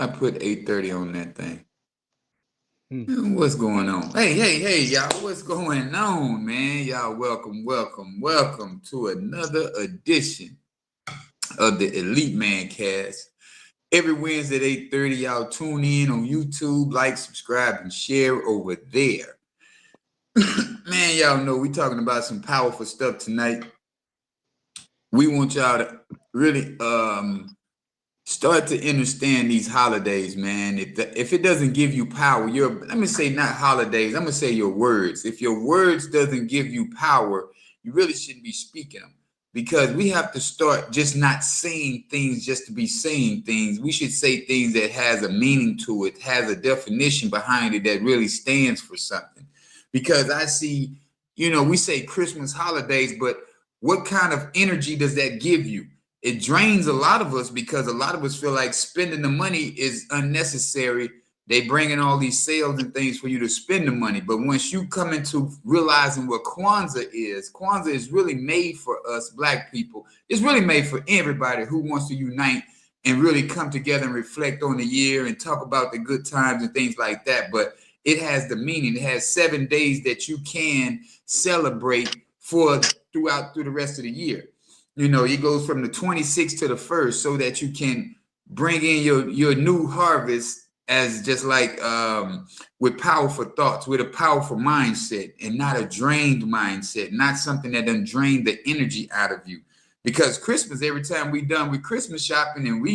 I put 8:30 on that thing? What's going on? Hey, y'all. What's going on, man? Y'all, welcome to another edition of the Elite Mancast. Every Wednesday at 8:30, y'all tune in on YouTube, like, subscribe, and share over there. Man, y'all know we talking about some powerful stuff tonight. We want y'all to really start to understand these holidays, man. If it doesn't give you power, let me say not holidays, I'm gonna say your words. If your words doesn't give you power, you really shouldn't be speaking them, because we have to start just not saying things just to be saying things. We should say things that has a meaning to it, has a definition behind it that really stands for something. Because I see, we say Christmas holidays, but what kind of energy does that give you? It drains a lot of us, because a lot of us feel like spending the money is unnecessary. They bring in all these sales and things for you to spend the money. But once you come into realizing what Kwanzaa is really made for us Black people. It's really made for everybody who wants to unite and really come together and reflect on the year and talk about the good times and things like that. But it has the meaning. It has 7 days that you can celebrate through the rest of the year. It goes from the 26th to the 1st so that you can bring in your new harvest as just like with powerful thoughts, with a powerful mindset, and not a drained mindset, not something that doesn't drain the energy out of you. Because Christmas, every time we done with Christmas shopping and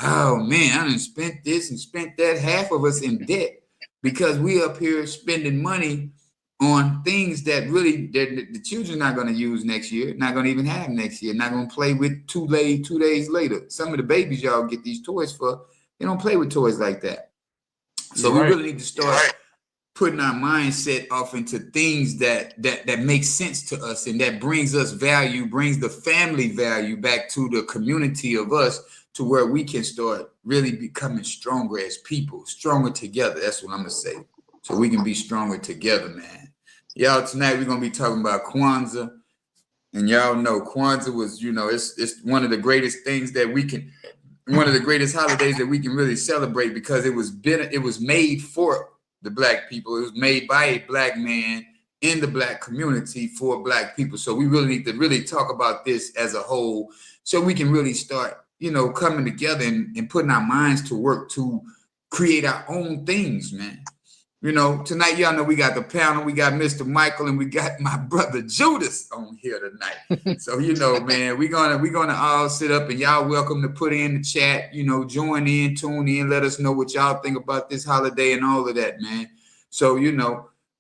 oh man, I done spent this and spent that, half of us in debt, because we up here spending money on things that really the children not going to use next year, not going to even have next year, not going to play with 2 days later. Some of the babies y'all get these toys for, they don't play with toys like that. So we really need to start putting our mindset off into things that make sense to us and that brings us value, brings the family value back to the community of us, to where we can start really becoming stronger as people, stronger together. That's what I'm going to say. So we can be stronger together, man. Y'all, tonight we're going to be talking about Kwanzaa. And y'all know Kwanzaa was, it's one of the greatest things that one of the greatest holidays that we can really celebrate, because it was made for the Black people. It was made by a Black man in the Black community for Black people. So we really need to really talk about this as a whole, so we can really start, coming together and putting our minds to work to create our own things, man. Tonight, y'all know we got the panel. We got Mr. Michael and we got my brother Judas on here tonight. So, man, we're gonna all sit up, and y'all welcome to put in the chat, join in, tune in, let us know what y'all think about this holiday and all of that, man. So,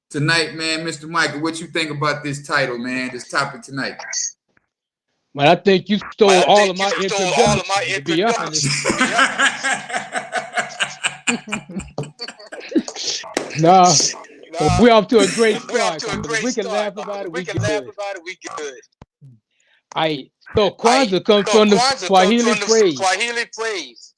tonight, man, Mr. Michael, what you think about this title, man, this topic tonight? Well, I think you stole all of my introduction, to be honest. Nah, we're off to a great start. We can laugh about it. We good. So Kwanzaa comes from the Swahili phrase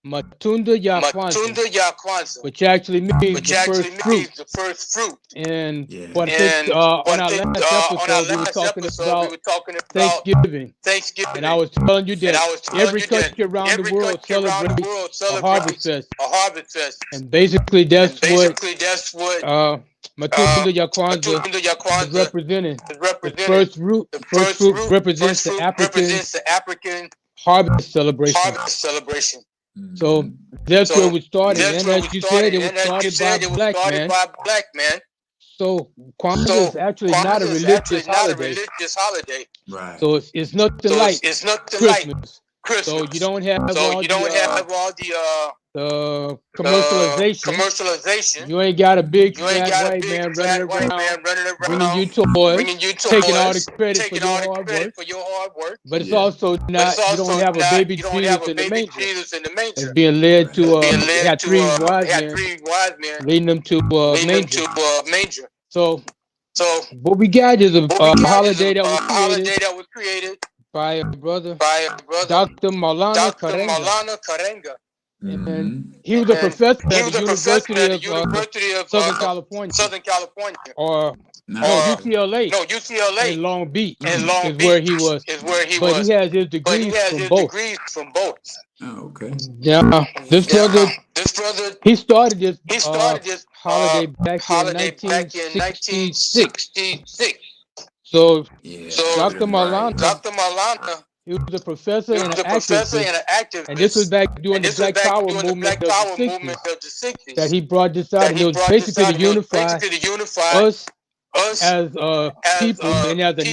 Matunda ya Kwanzaa, which actually means the first fruit. And what I think on our last episode, we were talking about Thanksgiving. And I was telling you that every country around the world celebrates a harvest fest. And basically that's what Matunda ya Kwanzaa is representing. The first fruit represents the African harvest celebration. So that's where we started. And as you said, it was started by a Black man. So Kwanzaa is actually not a religious holiday. Right. So it's nothing like Christmas. So you don't have all the commercialization. You ain't got a big fat white man running around bringing you toys, taking all the credit for your hard work. But it's also not. You don't have a baby Jesus in the manger. It's being led to had three wise men leading them to manger. So what we got is a holiday that was created by a brother, Dr. Maulana Karenga. And he was a professor at the University of Southern California. Or UCLA in Long Beach is where he was. But he has his degrees from both. Oh, okay. Yeah, this brother he started this holiday back in 1966. So Dr. Maulana, he was a professor and an activist, and this was back during the Black Power movement of the 60s that he brought this out, and it was basically to unify us as people and as a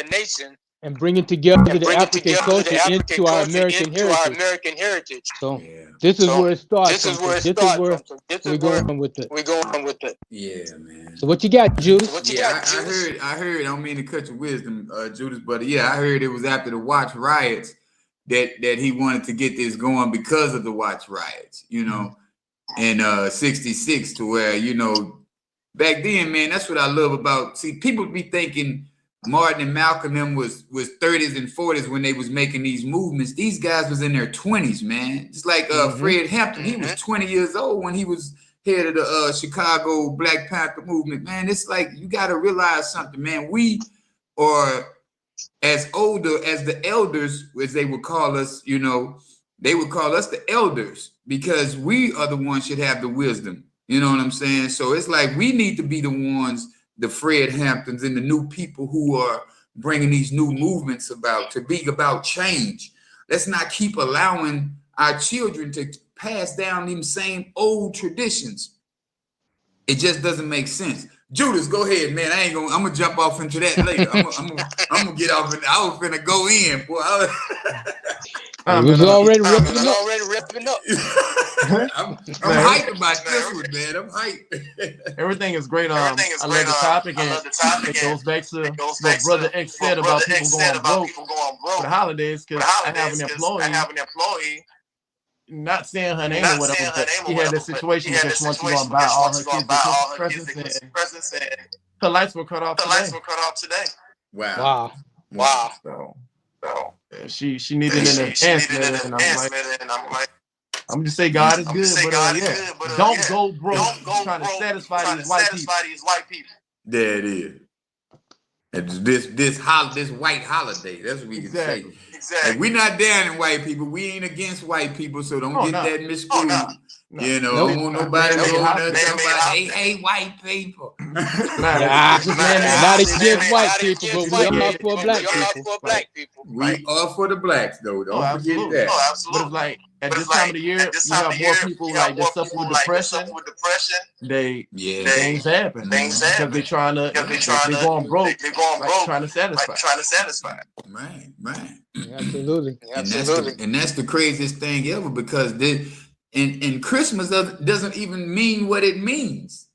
nation, and bringing together the African culture into our American heritage. So this is where it starts. This is where we're going with it. Yeah, man. So what you got, Judas? I heard. I don't mean to cut your wisdom, Judas, but yeah, I heard it was after the Watch riots that he wanted to get this going because of the Watch riots. You know, in '66, to where, you know, back then, man, that's what I love about. See, people be thinking Martin and Malcolm them was 30s and 40s when they was making these movements. These guys was in their 20s, man. It's like Fred Hampton. He was 20 years old when he was head of the Chicago Black Panther movement, man. It's like, you got to realize something, man. We are as older as the elders, as they would call us, you know, they would call us the elders because we are the ones should have the wisdom. You know what I'm saying? So it's like we need to be the ones, the Fred Hamptons and the new people who are bringing these new movements about, to be about change. Let's not keep allowing our children to pass down them same old traditions. It just doesn't make sense. Judas, go ahead, man. I'm gonna jump off into that later. I'm gonna get off. I was finna go in, boy. It was already ripping up. I'm hyped about this one, man. I'm hyped. Everything is great. I love the topic, and it goes back to what Brother X said about people going broke for the holidays. Because I have an employee. Not saying her name or whatever, but she had this situation because she wants to go and buy all her kids the presents, and her lights were cut off today. Wow. So she needed an enhancement, and I'm like, I'm just say God is good, but don't go broke trying to satisfy these white people. There it is. This white holiday. That's what we can say. Exactly. We're not down in white people. We ain't against white people, so don't get that misconstrued. You know, don't want nobody going there talking about, hey, white people. Not against white people, but we are for black people. We are for the blacks, though. Don't forget that. Oh, absolutely. But it's like, at this time of the year, you have more people like that suffer with depression. Things happen. Because they're trying to, they're going broke, trying to satisfy. Right. Absolutely. And that's the craziest thing ever, because and Christmas doesn't even mean what it means.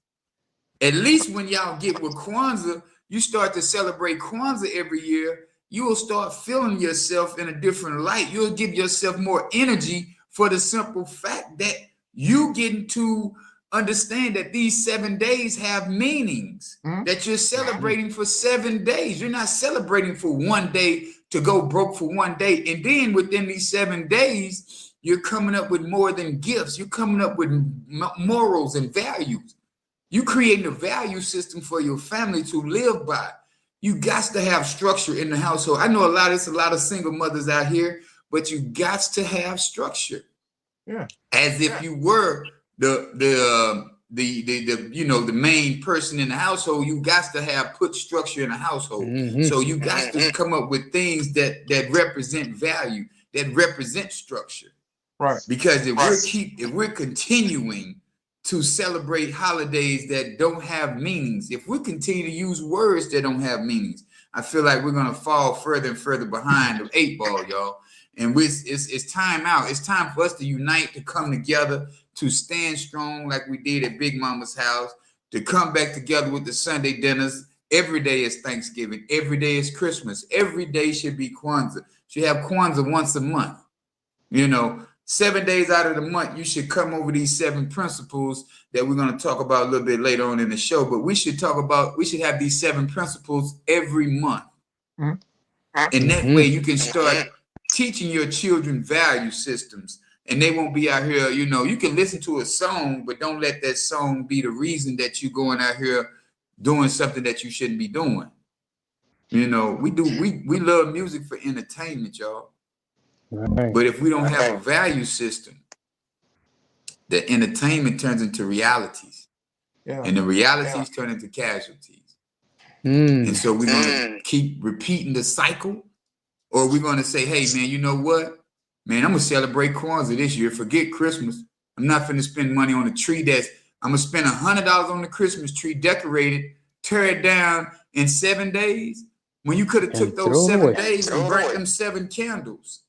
At least when y'all get with Kwanzaa, you start to celebrate Kwanzaa every year, you will start feeling yourself in a different light. You'll give yourself more energy for the simple fact that you getting to understand that these 7 days have meanings, that you're celebrating for 7 days. You're not celebrating for one day to go broke for one day. And then within these 7 days, you're coming up with more than gifts. You're coming up with morals and values. You creating a value system for your family to live by. You got to have structure in the household. I know a lot of single mothers out here, but you got to have structure. Yeah. As if you were the main person in the household. You got to have put structure in the household. So you got to come up with things that represent value, that represent structure. Right. Because if we're continuing to celebrate holidays that don't have meanings, if we continue to use words that don't have meanings, I feel like we're gonna fall further and further behind the 8 ball, y'all. And it's time out. It's time for us to unite, to come together, to stand strong like we did at Big Mama's house, to come back together with the Sunday dinners. Every day is Thanksgiving. Every day is Christmas. Every day should be Kwanzaa. Should have Kwanzaa once a month. 7 days out of the month, you should come over these 7 principles that we're going to talk about a little bit later on in the show. But we should have these 7 principles every month. And that way you can start teaching your children value systems, and they won't be out here, you can listen to a song, but don't let that song be the reason that you're going out here doing something that you shouldn't be doing. We love music for entertainment, y'all. Right. But if we don't have a value system, the entertainment turns into realities. Yeah. And the realities turn into casualties. And so we're going to keep repeating the cycle, or we're going to say, hey, man, you know what? Man, I'm going to celebrate Kwanzaa this year. Forget Christmas. I'm not finna spend money on a tree I'm going to spend $100 on the Christmas tree, decorate it, tear it down in 7 days, when you could have took those 7 days and burnt them 7 candles.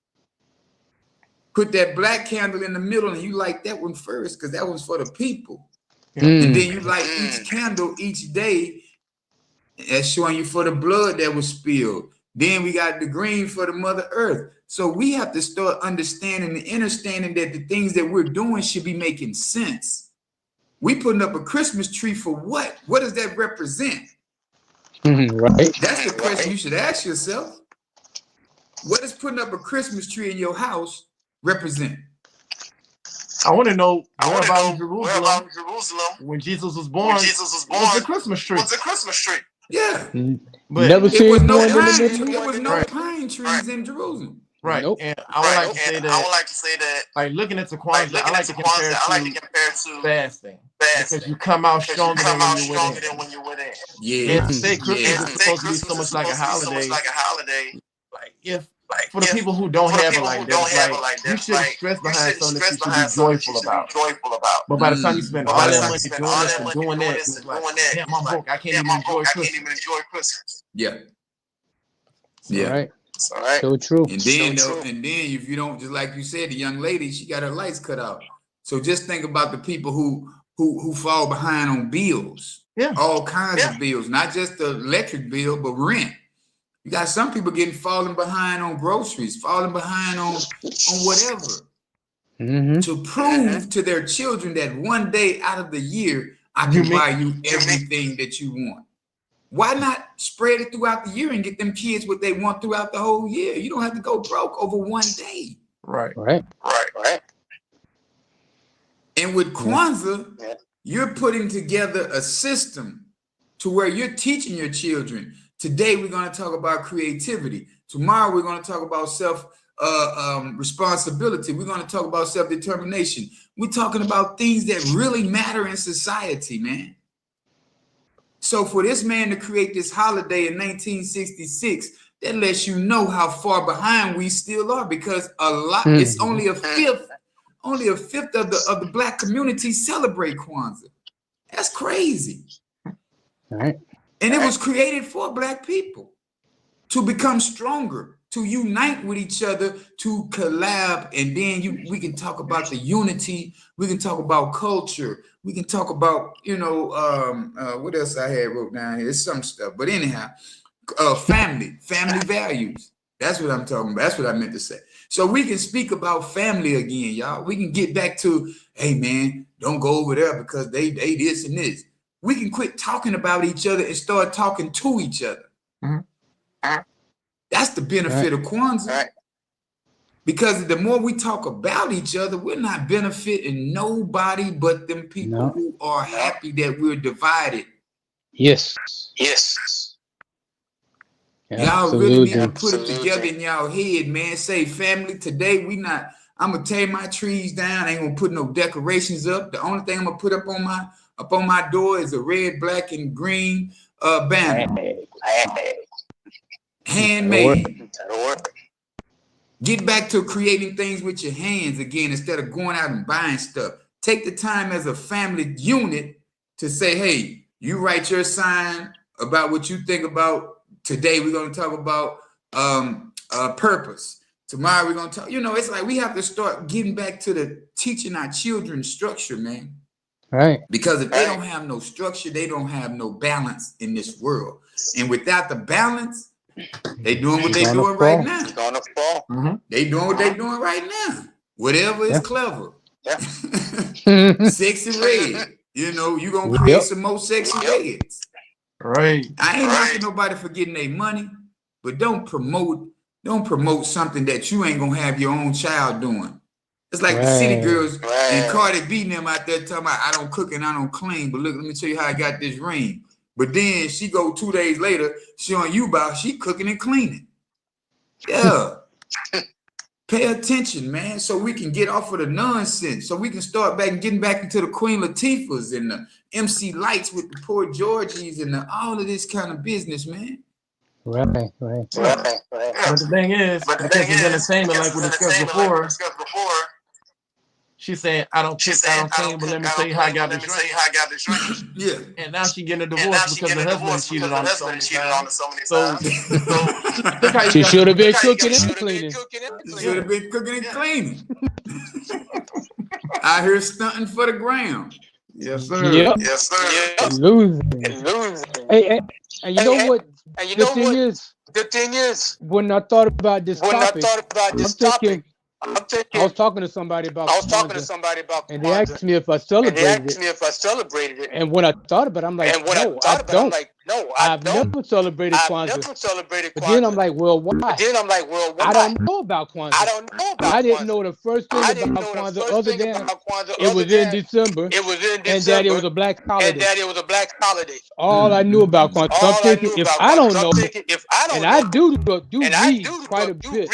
Put that black candle in the middle and you light that one first because that one's for the people. And then you light each candle each day. That's showing you for the blood that was spilled. Then we got the green for the Mother Earth. So we have to start understanding and understanding that the things that we're doing should be making sense. We putting up a Christmas tree for what? What does that represent? Right. That's the question you should ask yourself. What does putting up a Christmas tree in your house represent? I want to know where about Jerusalem when Jesus was born. Was a Christmas tree. Yeah. But never it was no right. pine trees in Jerusalem. Right. Nope. And I would like to say that, like looking at the Kwanzaa, I like to compare to fasting. Because you come out stronger than when you went in. Yeah. And say Christmas is supposed to be so much like a holiday. Like if for the people who don't have it like that, you shouldn't stress behind something that you should be joyful about. But by the time you spend all that money doing this and doing that, it's like, damn, I'm broke. I can't even enjoy Christmas. Yeah. Yeah. Right. So true. And then, if you don't, just like you said, the young lady, she got her lights cut out. So just think about the people who fall behind on bills. Yeah. All kinds of bills, not just the electric bill, but rent. You got some people falling behind on groceries, falling behind on whatever. To prove to their children that one day out of the year, I can buy you everything that you want. Why not spread it throughout the year and get them kids what they want throughout the whole year? You don't have to go broke over one day. Right. And with Kwanzaa, you're putting together a system to where you're teaching your children. Today, we're going to talk about creativity. Tomorrow, we're going to talk about responsibility. We're going to talk about self-determination. We're talking about things that really matter in society, man. So for this man to create this holiday in 1966, that lets you know how far behind we still are, because it's only a fifth of the Black community celebrate Kwanzaa. That's crazy. Right. And it was created for Black people to become stronger, to unite with each other, to collab. And then we can talk about the unity. We can talk about culture. We can talk about, what else I had wrote down here? It's some stuff. But anyhow, family values. That's what I'm talking about. That's what I meant to say. So we can speak about family again, y'all. We can get back to, hey, man, don't go over there because they this and this. We can quit talking about each other and start talking to each other. That's the benefit of Kwanzaa. Because the more we talk about each other, we're not benefiting nobody but them people who are happy that we're divided. Yes. Y'all really need to put it together in y'all head, man. Say, family, today I'm gonna tear my trees down. I ain't gonna put no decorations up. The only thing I'm gonna put up on my door is a red, black, and green banner. Handmade. Get back to creating things with your hands again instead of going out and buying stuff. Take the time as a family unit to say, hey, you write your sign about what you think about. Today we're going to talk about purpose. Tomorrow we're going to talk, it's like we have to start getting back to the teaching our children structure, man. Right. Because if they don't have no structure, they don't have no balance in this world. And without the balance, they doing what they doing right now. They doing what they doing right now. Whatever is clever. Sexy red. You're going to create some more sexy reds. Right. I ain't knocking nobody for getting their money, but don't promote something that you ain't going to have your own child doing. It's like the city girls and Cardi B and them out there talking about, I don't cook and I don't clean, but look, let me tell you how I got this ring. But then she go 2 days later, she on you about she cooking and cleaning. Yeah. Pay attention, man, so we can get off of the nonsense, so we can start getting back into the Queen Latifahs and the MC Lights with the Poor Georgies and all of this kind of business, man. Right. But the thing is, because it's entertainment, like we discussed before. She saying, I don't clean, but let me tell you how I got this drink. Yeah. And now she getting a divorce because her husband cheated on her so many times. So she should have been cooking and cleaning. Should have been cooking and cleaning. Out here stunting for the gram. Yes, sir. Yep. Yes, sir. Losing. Hey, and you know what? The thing is, when I thought about this topic, I was talking to somebody about Kwanzaa, and they asked me if I celebrated it. And when I thought about it, I'm like, no, I've never celebrated Kwanzaa. But then I'm like, well, why? I don't know about Kwanzaa. I didn't know the first thing about Kwanzaa other than it was in December, and that it was a black holiday. All I knew about Kwanzaa. So I'm thinking, if I don't know, and I do read quite a bit.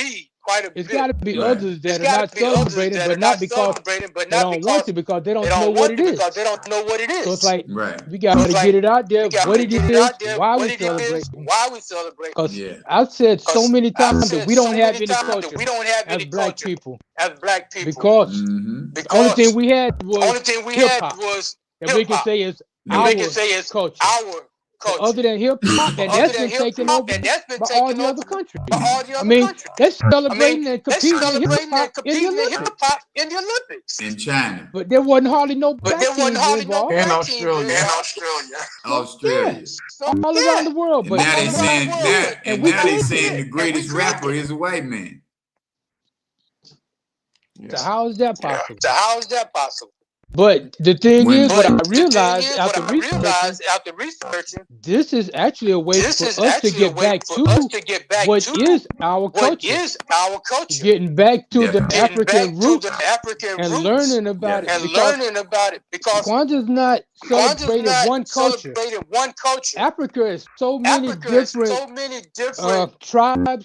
It's got to be others that are not celebrating, but not because they don't want to, because they don't know what it is. So it's like, we got to get it out there, what it is, why we celebrate. Because I've said so many times that we don't have any culture as black people. Because the only thing we had was hip-hop. And we can say is our culture. Other than hip hop, and that's been taken over by all the other countries. I mean, they're celebrating and competing in hip hop in the Olympics. In China. But there wasn't hardly no black teams involved. And Australia. All around the world. But now they saying the greatest rapper is a white man. So how is that possible? But the thing is, what I realized after researching, this is actually a way for us to get back to what is our culture. Getting back to the African roots and learning about it. Because Kwanzaa is not celebrating one culture. Africa is so many different tribes,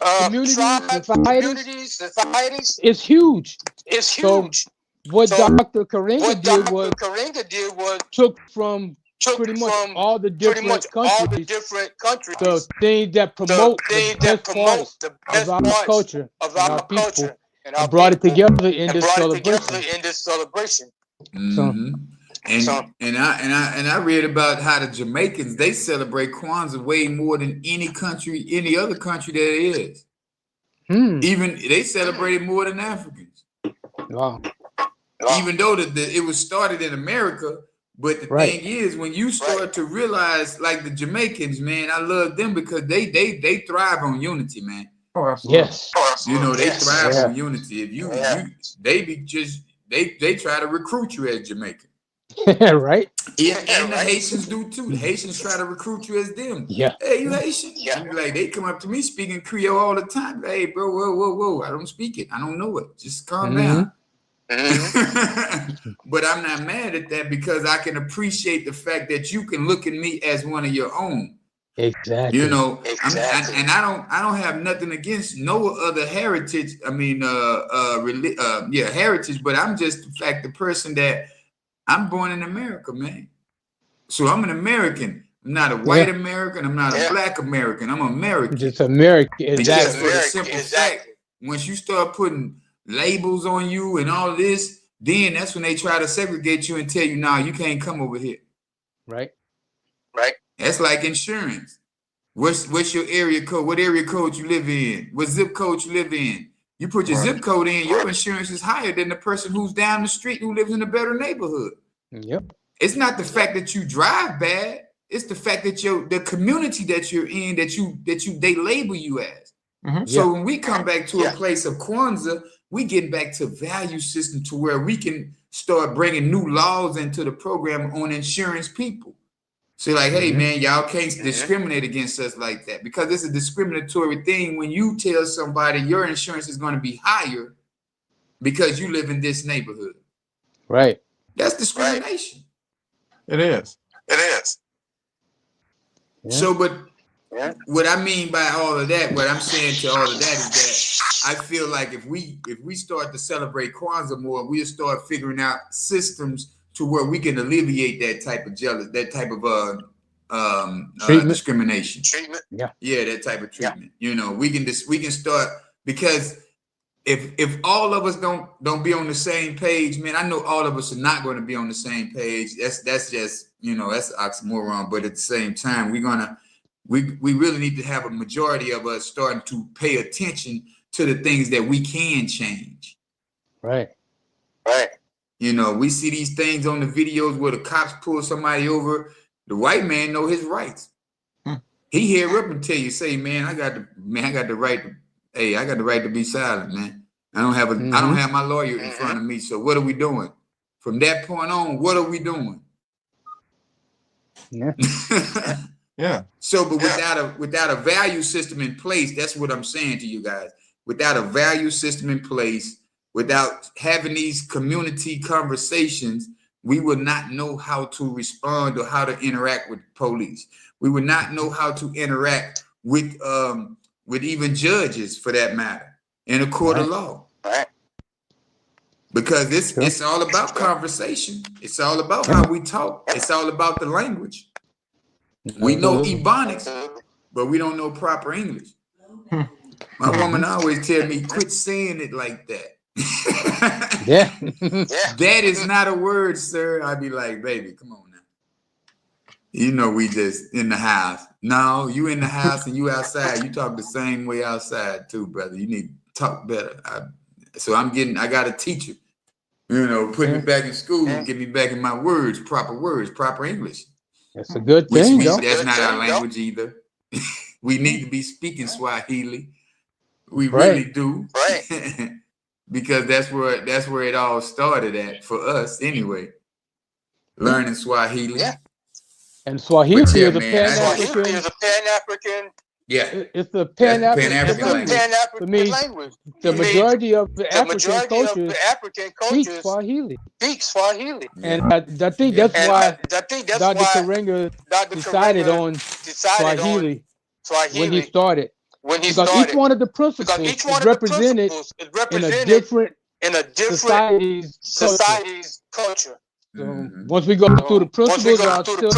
communities, societies. It's huge. So, what Dr. Karenga did was took from pretty much all the different countries the things that promote the best parts of our culture, of our people, and brought it together in this celebration. Mm-hmm. And I read about how the Jamaicans, they celebrate Kwanzaa way more than any other country there is. Even they celebrate it more than Africans. Wow. Even though it was started in America, but the thing is, when you start to realize, like the Jamaicans, man, I love them because they thrive on unity, man. Oh, absolutely. Yes. You know, they thrive on unity. If they try to recruit you as Jamaican. Right. And the Haitians do too. The Haitians try to recruit you as them. Yeah. Hey, you Haitian? Yeah. Like they come up to me speaking Creole all the time. Hey, bro, whoa. I don't speak it. I don't know it. Just calm down. But I'm not mad at that because I can appreciate the fact that you can look at me as one of your own. Exactly. You know, and I don't have nothing against no other heritage. I mean, heritage. But I'm just the person that I'm born in America, man. So I'm an American. I'm not a white American. I'm not a black American. I'm American. Just American. Exactly. For the simple fact, once you start putting labels on you and all this, then that's when they try to segregate you and tell you, nah, you can't come over here. Right. That's like insurance. What's your area code? What area code you live in? What zip code you live in? You put your zip code in, your insurance is higher than the person who's down the street who lives in a better neighborhood. Yep. It's not the fact that you drive bad. It's the fact that the community that you're in, they label you as. So when we come back to a place of Kwanzaa, we get back to value system to where we can start bringing new laws into the program on insurance people. So like, hey man, y'all can't discriminate against us like that because it's a discriminatory thing when you tell somebody your insurance is going to be higher because you live in this neighborhood. Right. That's discrimination. It is. So, but what I mean by all of that, what I'm saying to all of that is that I feel like if we start to celebrate Kwanzaa more, we'll start figuring out systems to where we can alleviate that type of that type of discrimination. Treatment. Yeah, that type of treatment. You know, we can start, because if all of us don't be on the same page, man, I know all of us are not going to be on the same page. That's just, you know, that's oxymoron. But at the same time, we really need to have a majority of us starting to pay attention to the things that we can change. Right. You know, we see these things on the videos where the cops pull somebody over. The white man know his rights. He hear up and tell you, say, man, I got the right to, hey, I got the right to be silent, man. I don't have my lawyer in front of me. So what are we doing? From that point on, what are we doing? Yeah. So, but without a value system in place, that's what I'm saying to you guys. Without a value system in place, without having these community conversations, we would not know how to respond or how to interact with police. We would not know how to interact with even judges, for that matter, in a court of law. Because it's all about conversation. It's all about how we talk. It's all about the language. We know Ebonics, but we don't know proper English. My woman always tell me, quit saying it like that. That is not a word, sir. I'd be like, baby, come on now. You know, we just in the house. No, you in the house and you outside. You talk the same way outside too, brother. You need to talk better. I got a teacher, you know, put me back in school, get me back in my words, proper English. That's a good thing, though. That's not our language either. We need to be speaking Swahili. We really do. Because that's where it all started at for us anyway. Learning Swahili. And Swahili is a Pan-African. Yeah. It's a Pan-African language. The majority of the African cultures speak Swahili. And I think that's why Dr. Karenga decided on Swahili when he started. Because each one of the principles is represented in a different society's culture. So once we go through the principles, I'll tell you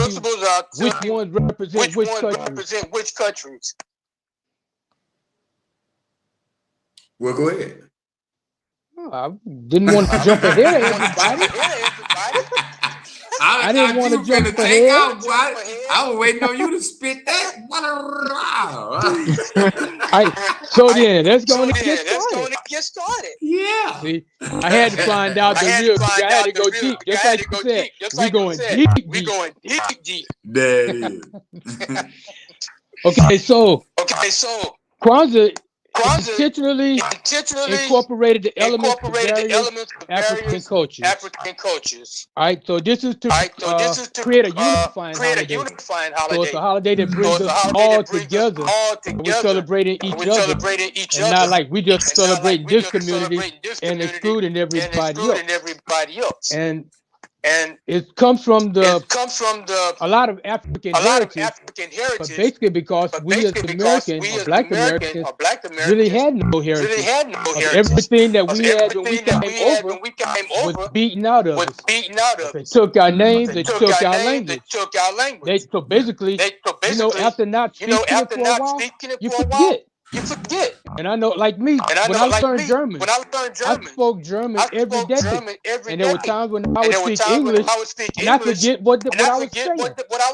which ones represent which countries. Well, go ahead. I didn't want to jump ahead of everybody. I didn't want to jump ahead. I was waiting on you to spit that. So then, let's go and get started. Yeah. See, I had to find out the real. I had to go deep, just like you said. We're going deep. That is. Okay, so Kwanzaa intentionally incorporated the elements of various African cultures. All right, so this is to create a unifying holiday. So it's a holiday that brings us all together. We're celebrating each other, and not like we just celebrating this community and excluding everybody else. And it comes from a lot of African heritage, but basically because we as Americans or Black Americans really had no heritage. Everything that we had when we came over was beaten out of us. They took our names, they took our language. So basically, you know, after not speaking it for a while, you forget. And I know, like me, when I learned German, I spoke German every day. And there were times when I would speak English, and I forget what I was saying.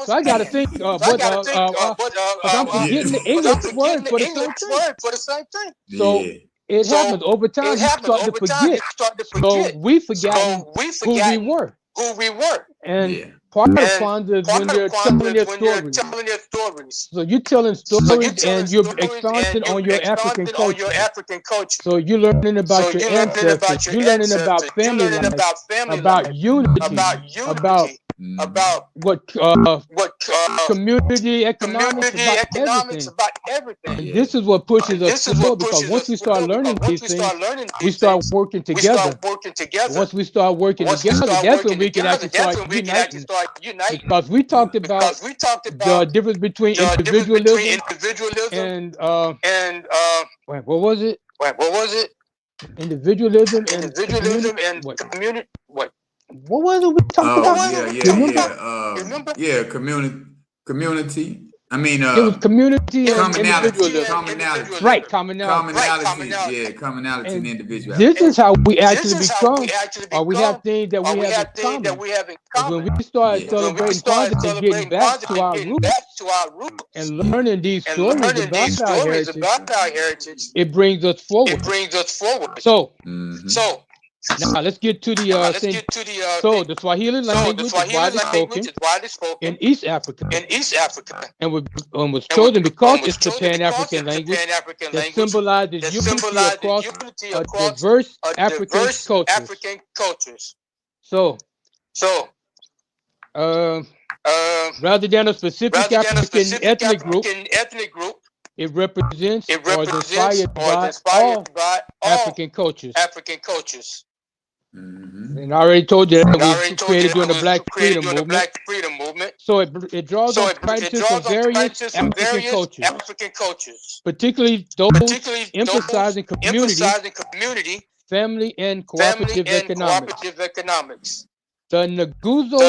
So I got to think, because I'm forgetting the English word for the same thing. So it happens over time. You start to forget. So we forgot who we were. And part of Kwanzaa is when you're telling their stories. So you're telling stories and you're expounding on your African culture. So you're learning about your ancestors. You're learning about family life, about unity, about what community economics, about everything. And this is what pushes us forward, because once we start learning these things, we start working together. Once we start working together, that's when we can actually start uniting. Because we talked about the difference between individualism and what was it? Individualism and community. What was it we talked about? Community. I mean, it was community and individualism. Commonality. Right, commonality. Yeah, commonality and individuality. This is how we actually become, or we have things that we have in common. When we start celebrating Kwanzaa and getting back to our roots and learning these stories about our heritage, it brings us forward. So, now let's get to the thing. So the Swahili language is widely spoken in East Africa, and was chosen because it's the Pan-African language that symbolizes unity across diverse African cultures. So, rather than a specific African ethnic group, it represents or is inspired by all African cultures. And I already told you that was created during the Black Freedom Movement. So it draws on practices from various African cultures, particularly those emphasizing community, family, and cooperative economics. The Nguzo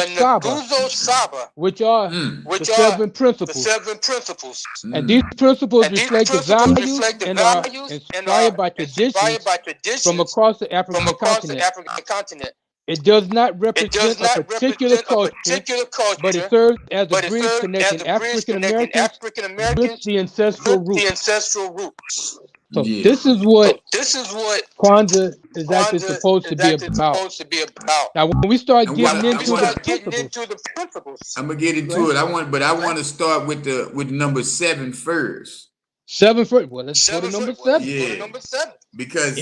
Saba, which are the 7 principles. And these principles reflect the values and are inspired by traditions from across the African continent. It does not represent a particular culture, but it serves as a bridge connecting African Americans with the ancestral roots. So this is what Kwanzaa is actually supposed to be about. Now, when we start getting into the principles, I'm gonna get into it. I want to start with number 7 first. 7 first. Well, let's go to number 7. Yeah, because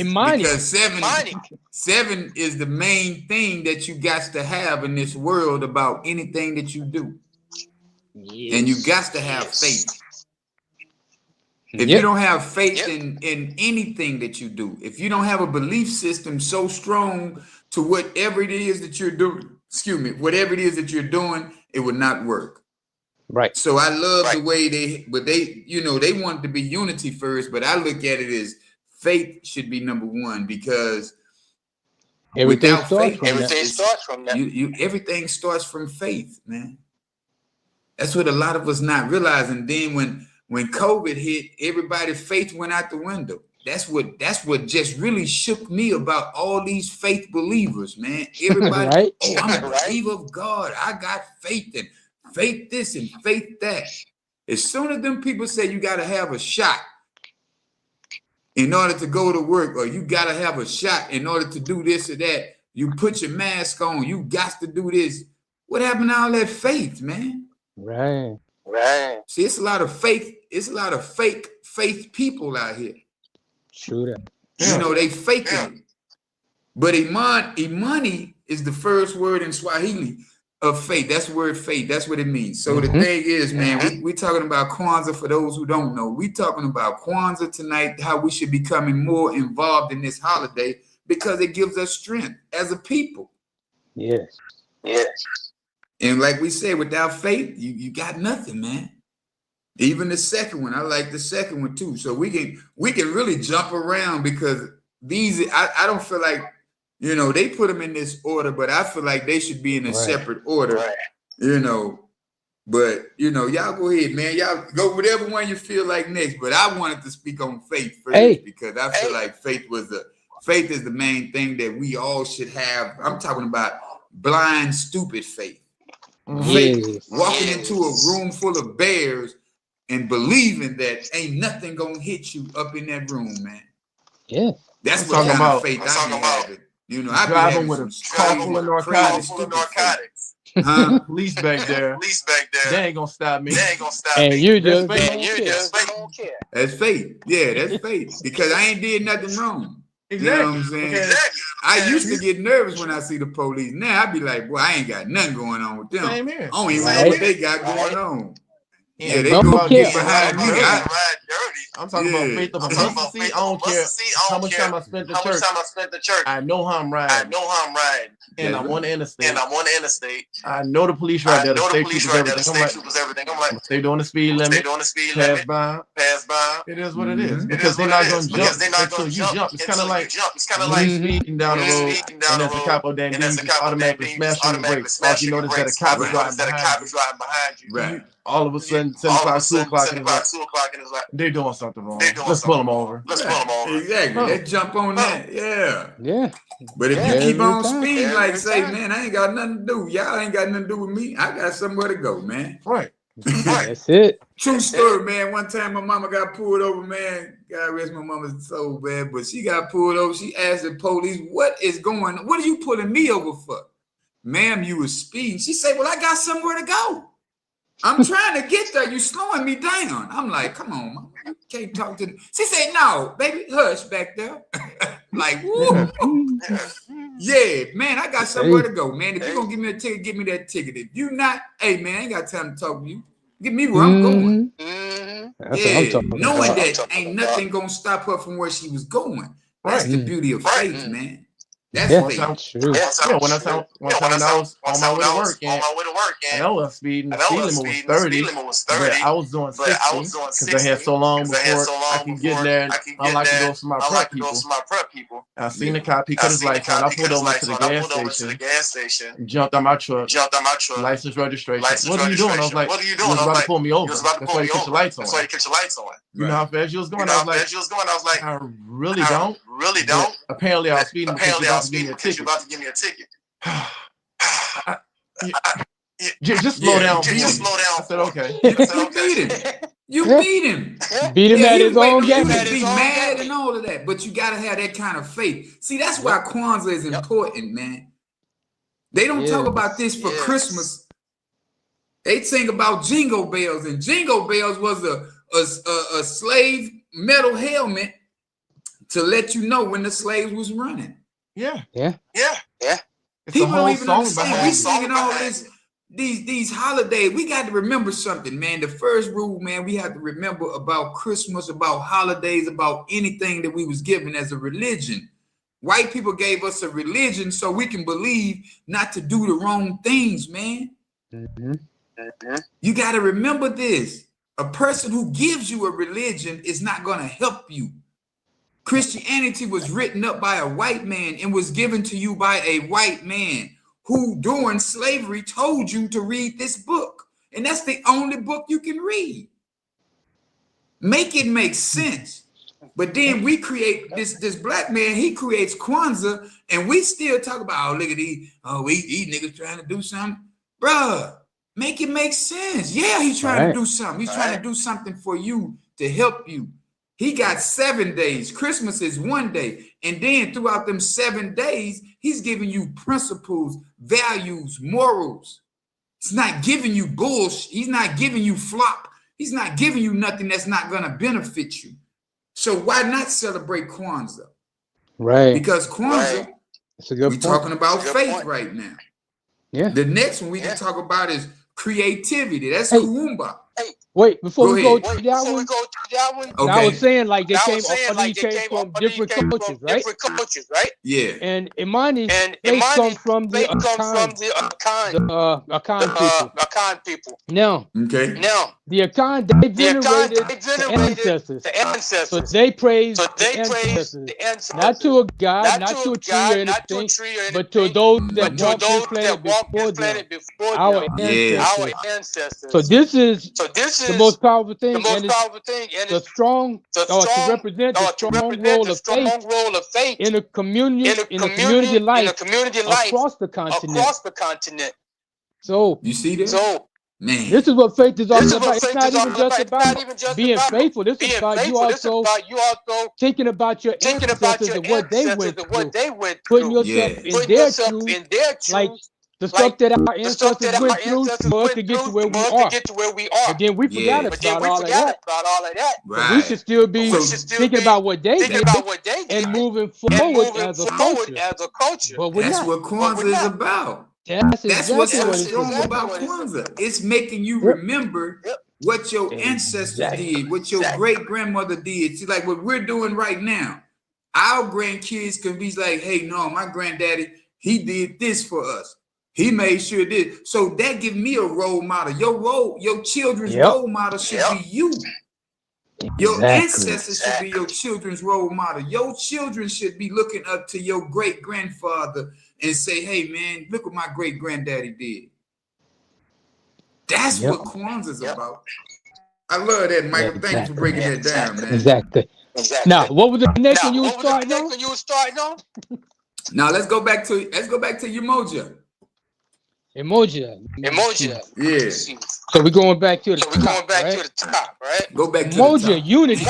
7 is the main thing that you got to have in this world about anything that you do, and you got to have faith. If you don't have faith in anything that you do, if you don't have a belief system so strong to whatever it is that you're doing, whatever it is that you're doing, it would not work. Right. So I love the way they wanted to be unity first, but I look at it as faith should be number 1, because everything starts from that. Everything starts from faith, man. That's what a lot of us not realizing. Then when COVID hit, everybody's faith went out the window. That's what just really shook me about all these faith believers, man. Everybody, I'm a believer of God. I got faith in faith this and faith that. As soon as them people say you got to have a shot in order to go to work, or you got to have a shot in order to do this or that, you put your mask on, you got to do this. What happened to all that faith, man? Right. See, it's a lot of faith. It's a lot of fake faith people out here. Sure. They faking it. But imani is the first word in Swahili of faith. That's the word faith. That's what it means. So the thing is, man, we're talking about Kwanzaa. For those who don't know, we're talking about Kwanzaa tonight, how we should be becoming more involved in this holiday, because it gives us strength as a people. Yes. And like we said, without faith, you got nothing, man. Even the second one, I like the second one too. So we can really jump around, because these, I don't feel like, they put them in this order, but I feel like they should be in a separate order, But y'all go ahead, man. Y'all go whatever one you feel like next. But I wanted to speak on faith first, because I feel like faith is the main thing that we all should have. I'm talking about blind, stupid faith. Faith, walking into a room full of bears and believing that ain't nothing gonna hit you up in that room, man. Yeah, that's what kind of faith I be having. I be having with a car full of narcotics. Police back there. They ain't gonna stop me. And you just don't care. That's faith. Yeah, that's faith. Because I ain't did nothing wrong. Exactly. You know what I'm saying? Exactly. I used to get nervous when I see the police. Now I be like, boy, I ain't got nothing going on with them. Same here. I don't even know what they got going on. Yeah, they go go get behind me. I'm talking about faith of a mustard seed. I don't care how much time I spent at church. I know how I'm riding. And I'm on the interstate. I know the police right there. The state troopers, everything. I'm like, stay doing the speed limit. Pass by. It is what it is. Because they're not going to jump until you jump. It's kind of like speeding down the road, and as the cop or then you just automatically smash on the brakes. All you notice that a cop is driving behind you. Right. All of a sudden, 7 o'clock, 2 o'clock, and it's like, they're doing something wrong. Let's pull them over. Exactly. Let's jump on that. Yeah. But if you keep on speeding, like say, man, I ain't got nothing to do. Y'all ain't got nothing to do with me. I got somewhere to go, man. Right. That's it. True story, man. One time my mama got pulled over, man. God rest my mama's soul, man. But she got pulled over. She asked the police, what are you pulling me over for? Ma'am, you was speeding. She said, well, I got somewhere to go. I'm trying to get there. You slowing me down. I'm like, come on, mama. You can't talk to me. She said, no, baby, hush back there. Like, woo. Yeah, man, I got somewhere to go, man. If you're going to give me a ticket, give me that ticket. If you not, hey, man, I ain't got time to talk to you. Get me where I'm going. Yeah, knowing that ain't nothing going to stop her from where she was going. That's the beauty of faith, man. That's faith. Yeah, one time I was on my way to work, and I was speeding. The speed limit was 30, but I was doing 60 because I had so long before I could get there and unlock the doors for my prep people. I seen the cop. He cut his lights on. I pulled over to the gas station. Jumped on my truck. License registration. What are you doing? I was like, you was about to pull me over. That's why you cut your lights on. You know how fast you was going? I was like, I really don't. But apparently, I was speeding because you're about to give me a ticket. Just slow down. I said, okay. You beat him. Beat him at his own game. You can be mad and all of that, but you got to have that kind of faith. See, that's why Kwanzaa is important, man. They don't talk about this for Christmas. They sing about Jingle Bells, and Jingle Bells was a slave metal helmet to let you know when the slaves was running. Yeah. People don't even understand. We singing all this, these holidays. We got to remember something, man. The first rule, man, we have to remember about Christmas, about holidays, about anything that we was given as a religion. White people gave us a religion so we can believe not to do the wrong things, man. You got to remember this. A person who gives you a religion is not going to help you. Christianity was written up by a white man and was given to you by a white man who during slavery told you to read this book. And that's the only book you can read. Make it make sense. But then we create this black man, he creates Kwanzaa, and we still talk about, oh, look at these niggas trying to do something. Bruh, make it make sense. Yeah, he's trying to do something. He's trying to do something for you to help you. He got 7 days. Christmas is 1 day. And then throughout them 7 days, he's giving you principles, values, morals. It's not giving you bullshit. He's not giving you flop. He's not giving you nothing that's not going to benefit you. So why not celebrate Kwanzaa? Right. Because Kwanzaa, we're talking about faith right now. Yeah. The next one we can talk about is creativity. That's Kuumba. Wait, before we go to that one, okay. I was saying like they came from different cultures, right? Yeah. And Imani, they come from the Akan people. Now, the Akan, they venerated the ancestors. So they praise the ancestors. Not to a god, not to a tree or anything, but to those that walked this planet before them, our ancestors. So this is the most powerful thing, and the strong, to represent the strong role of faith in a community life across the continent. So you see this? So man, this is what faith is all about. It's not even just about being faithful. This is about you also thinking about your ancestors and what they went through, putting yourself in their shoes, like the stuff that our ancestors went through for us to get to where we are. But then we forgot about all of that. Right. So we should still be thinking about what they did and moving forward as a culture. But we're That's not. what Kwanzaa is about. That's That's what's exactly so what it's strong about Kwanzaa. It's making you remember what your ancestors did, what your great grandmother did. See, like what we're doing right now. Our grandkids can be like, hey, no, my granddaddy, he did this for us. He made sure this. So that gives me a role model. Your children's role model should be you. Your ancestors should be your children's role model. Your children should be looking up to your great grandfather and say, hey, man, look what my great granddaddy did. That's what Kwanzaa is about. I love that, Michael. Thank you for breaking that down, man. Exactly. Now, what was the next one you were starting on? Now let's go back to Umoja. Emoji. Yeah. So we're going back to the top, right? Go back to Emoji unity.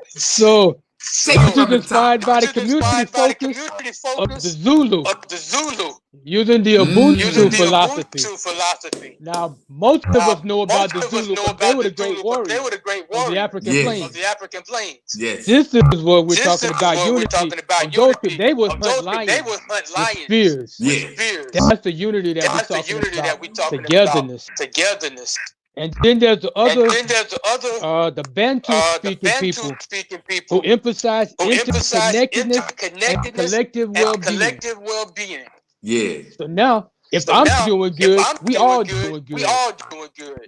So this is inspired by the community focus of the Zulu, using the Ubuntu philosophy. Now, most of us know about the Zulu, but they were the great warriors of the African plains. Yes. This is what we're talking about, unity of those people. They would hunt lions with spears. That's the unity that we're talking about, togetherness. And then there's the other, the Bantu-speaking people who emphasize interconnectedness and collective well-being. Yeah. So now, if I'm doing good, we all doing good.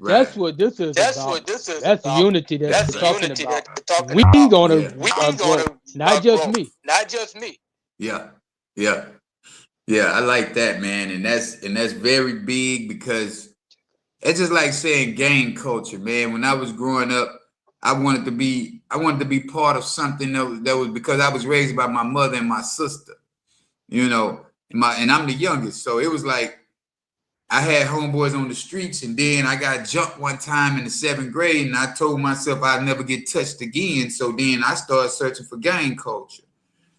That's what this is about. That's the unity that we're talking about. We gonna grow, not just me. Yeah. I like that, man, and that's very big because it's just like saying gang culture, man. When I was growing up, I wanted to be part of something that was because I was raised by my mother and my sister, you know, and I'm the youngest, so it was like I had homeboys on the streets, and then I got jumped one time in the 7th grade, and I told myself I'd never get touched again. So then I started searching for gang culture,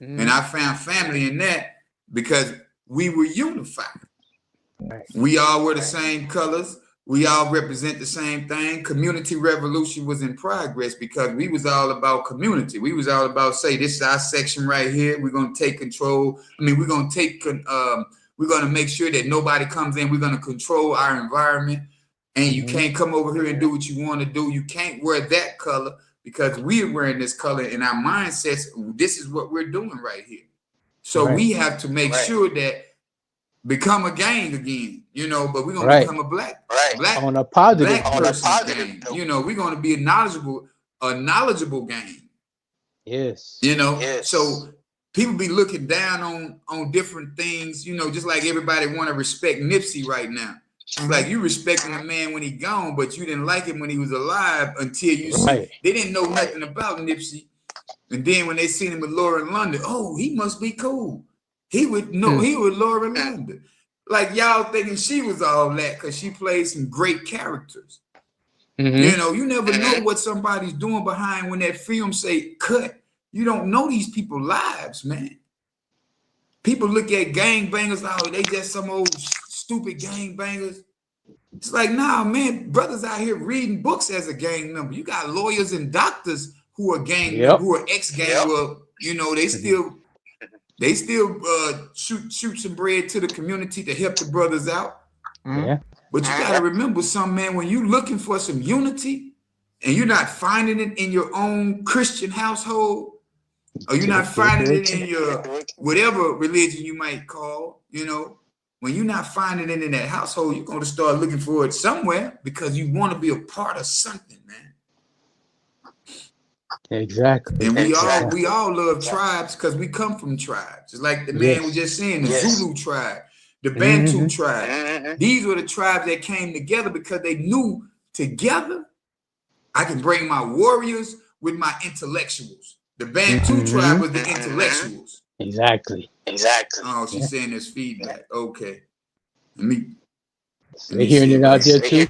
and I found family in that because we were unified. We all were the same colors. We all represent the same thing. Community revolution was in progress because we was all about community. We was all about, say, this is our section right here. We're going to take control. I mean, we're going to make sure that nobody comes in. We're going to control our environment. And you can't come over here and do what you want to do. You can't wear that color because we're wearing this color in our mindsets. This is what we're doing right here. So we have to make sure that become a gang again, you know, but we're gonna become a black on a positive gang. You know, we're gonna be a knowledgeable gang. Yes. You know, so people be looking down on different things, you know, just like everybody want to respect Nipsey right now. It's like you respecting a man when he gone, but you didn't like him when he was alive until you see they didn't know nothing about Nipsey. And then when they seen him with Lauren London, oh, he must be cool. He would know he was Lauren London. Like y'all thinking she was all that because she played some great characters. You know, you never know what somebody's doing behind when that film say cut. You don't know these people's lives, man. People look at gangbangers, oh, they just some old stupid gangbangers. It's like, nah, man, brothers out here reading books as a gang member. You got lawyers and doctors who are gang who are ex-gang. Well, you know, they still shoot some bread to the community to help the brothers out. But you got to remember something, man, when you're looking for some unity and you're not finding it in your own Christian household, or you're not finding it in your whatever religion you might call, you know, when you're not finding it in that household, you're going to start looking for it somewhere because you want to be a part of something, man. Exactly. And we all love tribes because we come from tribes. It's like the man was just saying, the Zulu tribe, the Bantu tribe. These were the tribes that came together because they knew together I can bring my warriors with my intellectuals. The Bantu tribe was the intellectuals. Exactly. Oh, she's saying there's feedback. Okay. Let me hearing it out there too.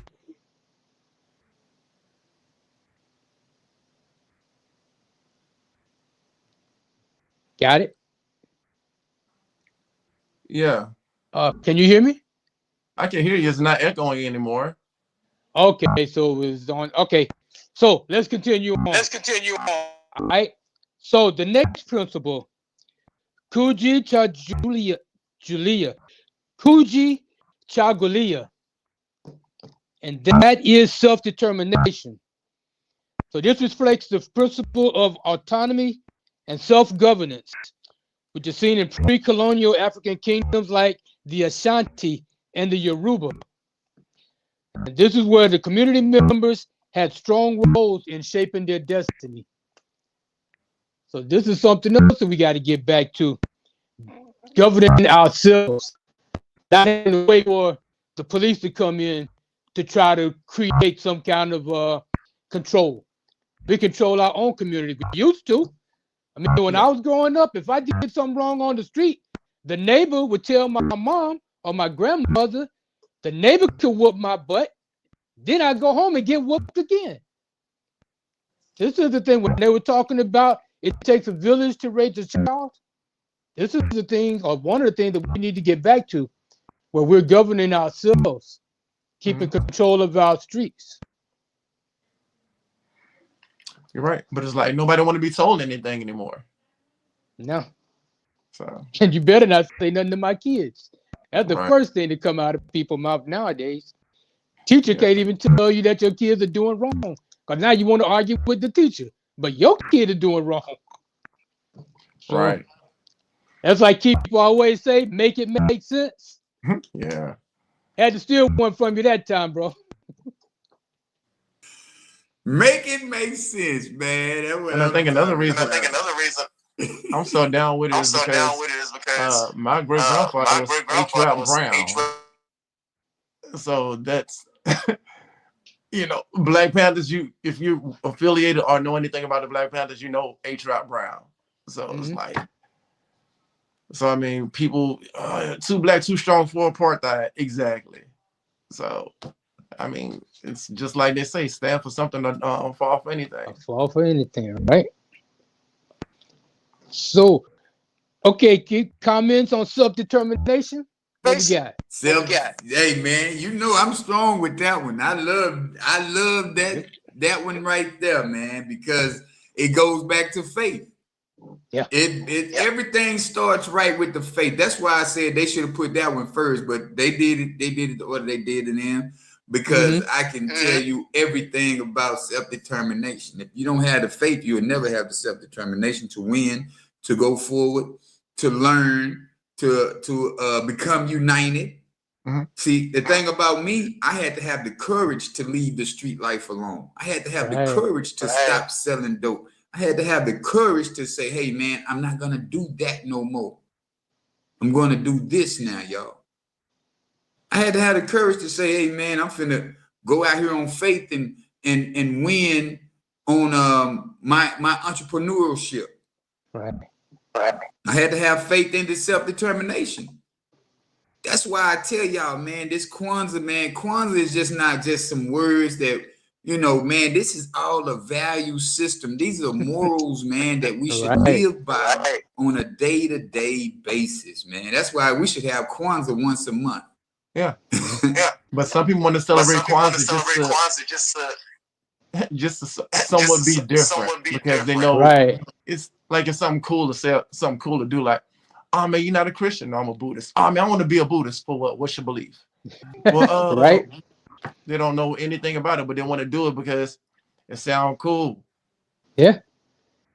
Got it? Yeah. Can you hear me? I can hear you. It's not echoing anymore. Okay, so it's on. Okay, so let's continue on. All right. So the next principle, Kuji cha Julia, Kuji cha Gulia, and that is self-determination. So this reflects the principle of autonomy and self-governance, which is seen in pre-colonial African kingdoms like the Ashanti and the Yoruba. And this is where the community members had strong roles in shaping their destiny. So this is something else that we got to get back to, governing ourselves, not having to wait for the police to come in to try to create some kind of control. We control our own community. We used to. I mean, when I was growing up, if I did something wrong on the street, the neighbor would tell my mom or my grandmother. The neighbor could whoop my butt. Then I go home and get whooped again. This is the thing when they were talking about it takes a village to raise a child. This is the thing, or one of the things that we need to get back to, where we're governing ourselves, keeping control of our streets. You're right, but it's like nobody want to be told anything anymore. No. So. And you better not say nothing to my kids. That's the first thing to come out of people's mouth nowadays. Teacher can't even tell you that your kids are doing wrong, because now you want to argue with the teacher, but your kid is doing wrong. So, right. That's like people always say, make it make sense. Yeah. Had to steal one from you that time, bro. Make it make sense, man. And I think another reason I'm so down with it is because my great grandfather was H-Rap Brown. So that's you know, Black Panthers. If you affiliated or know anything about the Black Panthers, you know H-Rap Brown. So it's like, so I mean, people too black, too strong for apartheid. Exactly. So I mean, it's just like they say, stand for something or fall for anything. Fall for anything, right? So, okay, comments on self-determination? What we got? Hey man, you know I'm strong with that one. I love that one right there, man, because it goes back to faith. Yeah. Everything starts right with the faith. That's why I said they should have put that one first, but they did it the order they did it in, because I can tell you everything about self-determination. If you don't have the faith, you'll never have the self-determination to win, to go forward, to learn, to become united. See, the thing about me, I had to have the courage to leave the street life alone. I had to have the courage to stop selling dope. I had to have the courage to say, hey, man, I'm not going to do that no more. I'm going to do this now, y'all. I had to have the courage to say, hey, man, I'm finna go out here on faith and win on my entrepreneurship. Right. I had to have faith in the self-determination. That's why I tell y'all, man, this Kwanzaa, man, Kwanzaa is just not just some words that, you know, man, this is all a value system. These are morals, man, that we should live by on a day-to-day basis, man. That's why we should have Kwanzaa once a month. Yeah. But some people want to celebrate Kwanzaa just to somewhat be different, because they know it's like it's something cool to say, something cool to do. Like, oh man, you're not a Christian. No, I'm a Buddhist. Oh man, I want to be a Buddhist for what? What's your belief? Well, they don't know anything about it, but they want to do it because it sounds cool. Yeah.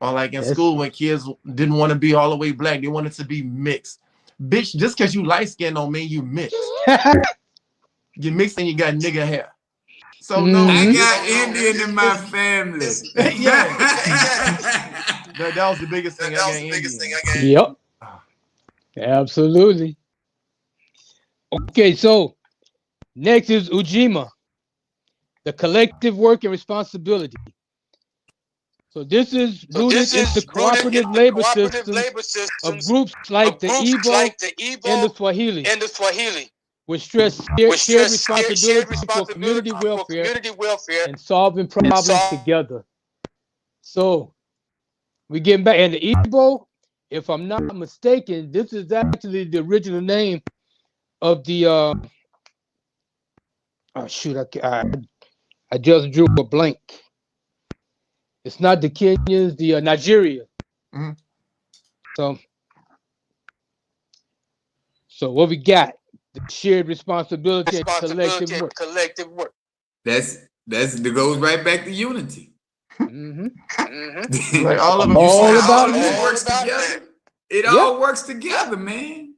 Or like in school when kids didn't want to be all the way black, they wanted to be mixed. Bitch, just because you light skin don't mean you mixed. You mixed and you got nigga hair. So no, I got Indian in my family. That was the biggest thing. Yep. Absolutely. Okay, so next is Ujima, the collective work and responsibility. So this is rooted in the cooperative labor systems of groups like the Igbo and the Swahili, which stress shared responsibility for community welfare and solving problems together. So we get back, and the Igbo if I'm not mistaken, this is actually the original name of the oh shoot, I just drew a blank. It's not the Kenyans, the Nigeria. Mm-hmm. So what we got? The shared responsibility and collective work. That goes right back to unity. Mm-hmm. Like all of them, all about it works together. It all works together, man.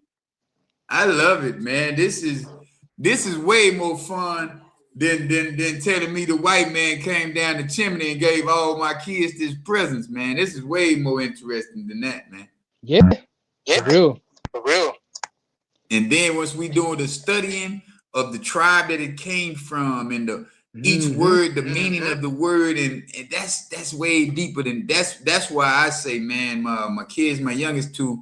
I love it, man. This is way more fun than telling me the white man came down the chimney and gave all my kids this presents, man. This is way more interesting than that, man. Yeah. For real. And then once we doing the studying of the tribe that it came from and the each word, the meaning of the word, and that's way deeper than that's why I say, man, my kids, my youngest two,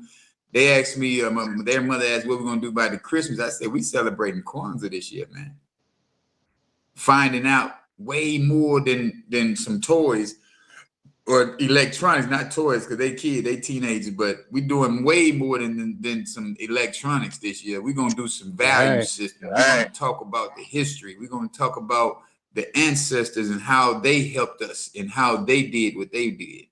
they asked me, their mother asked what we're gonna do by the Christmas. I said we celebrating Kwanzaa this year, man. Finding out way more than some toys or electronics, not toys, because they teenagers, but we doing way more than some electronics this year. We're gonna do some value system. We're gonna talk about the history. We're gonna talk about the ancestors and how they helped us and how they did what they did,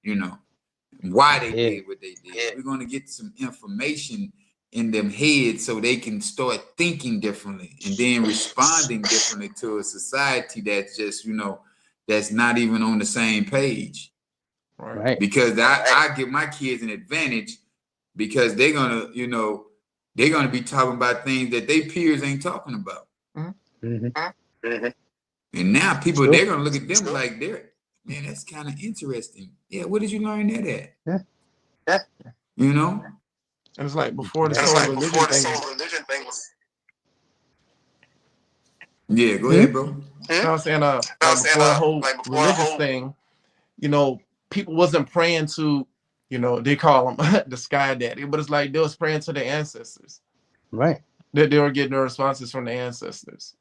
why they did what they did. We're gonna get some information in them heads so they can start thinking differently and then responding differently to a society that's just, that's not even on the same page. Right. Because I give my kids an advantage because they're gonna be talking about things that their peers ain't talking about. And now people they're gonna look at them like man, that's kind of interesting. Yeah, where did you learn that at? Yeah. It was like before the soul religion thing was. Yeah, go ahead, bro. I was saying, before the whole religious thing, people wasn't praying to, they call them the sky daddy, but it's like they was praying to their ancestors. Right. That they were getting their responses from the ancestors.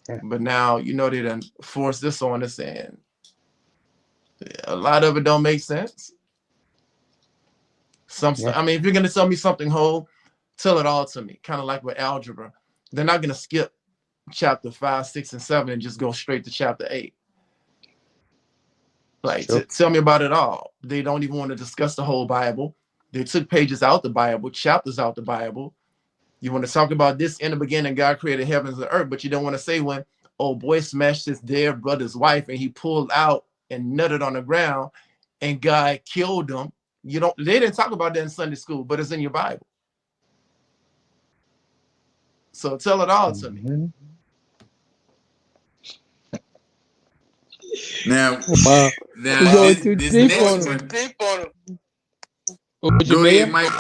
Yeah. But now, they done force this on us, and a lot of it don't make sense. I mean, if you're gonna tell me something whole, tell it all to me. Kind of like with algebra. They're not gonna skip chapter 5, 6, and 7 and just go straight to chapter 8. Like, tell me about it all. They don't even want to discuss the whole Bible. They took pages out the Bible, chapters out the Bible. You want to talk about this in the beginning, God created heavens and earth, but you don't want to say when old boy smashed his dead brother's wife and he pulled out and nutted on the ground and God killed him. They didn't talk about that in Sunday school, but it's in your Bible. So tell it all to me. Now, this next one. Go ahead, Mike.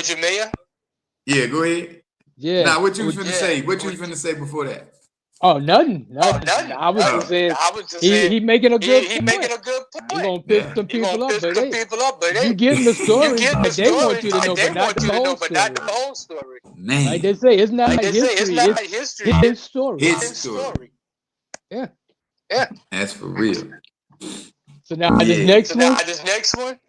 Yeah, go ahead. Yeah. Now, what you was finna say? What you was finna say before that? Oh, nothing. I was just saying he making a good point. He making a good point. He's gonna piss some people up, but you getting the story they want you to know, but not the whole story. Man. Like they say, it's not history. It's his story. His story. Yeah. That's for real. So now this next one.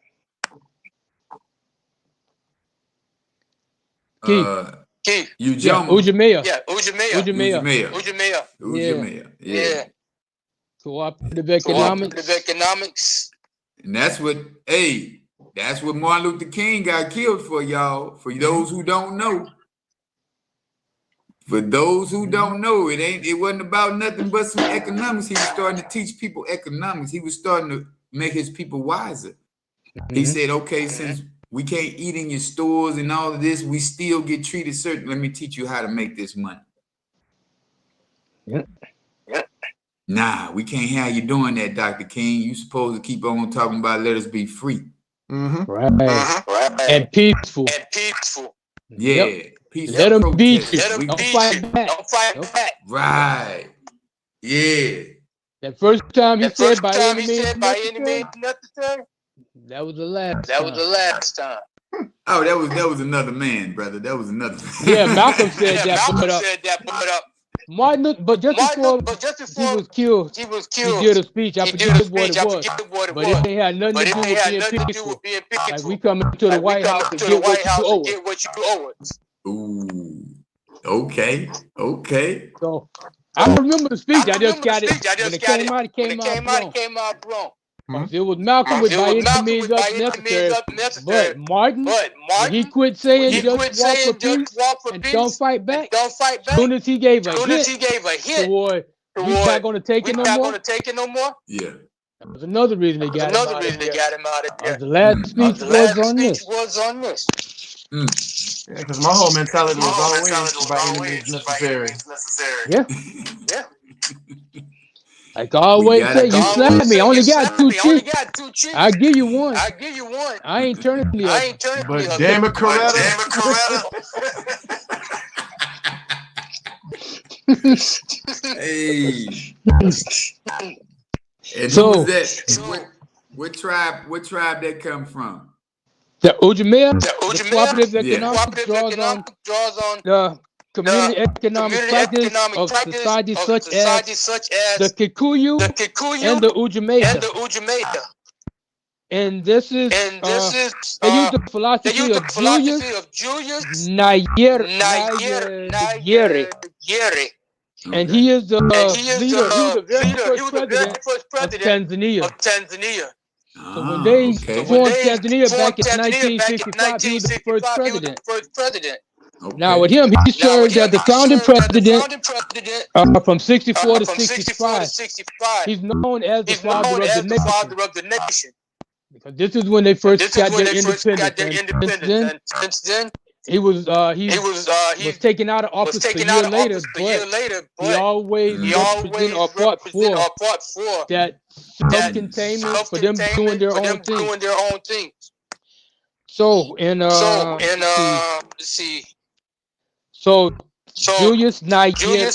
Keith. Ujimea. Yeah. Cooperative economics. And that's what Martin Luther King got killed for, y'all. For those who don't know. For those who don't know, it wasn't about nothing but some economics. He was starting to teach people economics. He was starting to make his people wiser. He said, okay, since we can't eat in your stores and all of this, we still get treated certain. Let me teach you how to make this money. Nah, we can't have you doing that, Dr. King. You supposed to keep on talking about let us be free. Right. And peaceful. Yeah. Peace. Let them beat you. Don't fight back. Right. Yeah. That first time he said by any means necessary. That was the last time. Oh, that was another man, brother. That was another man. Yeah, Malcolm said that. Put up. Martin, but just before he was killed, he did a speech. I forget what it was, but it ain't had nothing to do with being peaceful. Like we come into the White House to get what you owe us. Ooh, okay. So I remember the speech. I just got it when it came out. It came out wrong. It was Malcolm with by any means necessary, but Martin, when he quit saying just walk for peace and don't fight back, as soon as he gave a hint toward he's not going to take it no more. Yeah, that was another reason they got him out of there. The last speech was on this. Yeah, because my whole mentality was always by any means necessary. Yeah. Like I always say, you slapped me. I only got 2 cheeks. I'll give you one. I ain't turning the other. But damn it, Coretta. Hey. And so, who was that? What tribe that come from? The Ujimea, the cooperative economics draws on the community economic practice of societies such as the Kikuyu and the Ujimea. And this is they use the philosophy of Julius Nyerere. And he is the leader. He was the very first president of Tanzania. So when they formed Tanzania back in 1965, he was the first president. Now with him, he served as the founding president from 64 to 65. He's known as the father of the nation. Because this is when they first got their independence. And since then, he was taken out of office a year later, but he always represented or fought for that self-containment for them doing their own thing. So let's see. So Julius Nyerere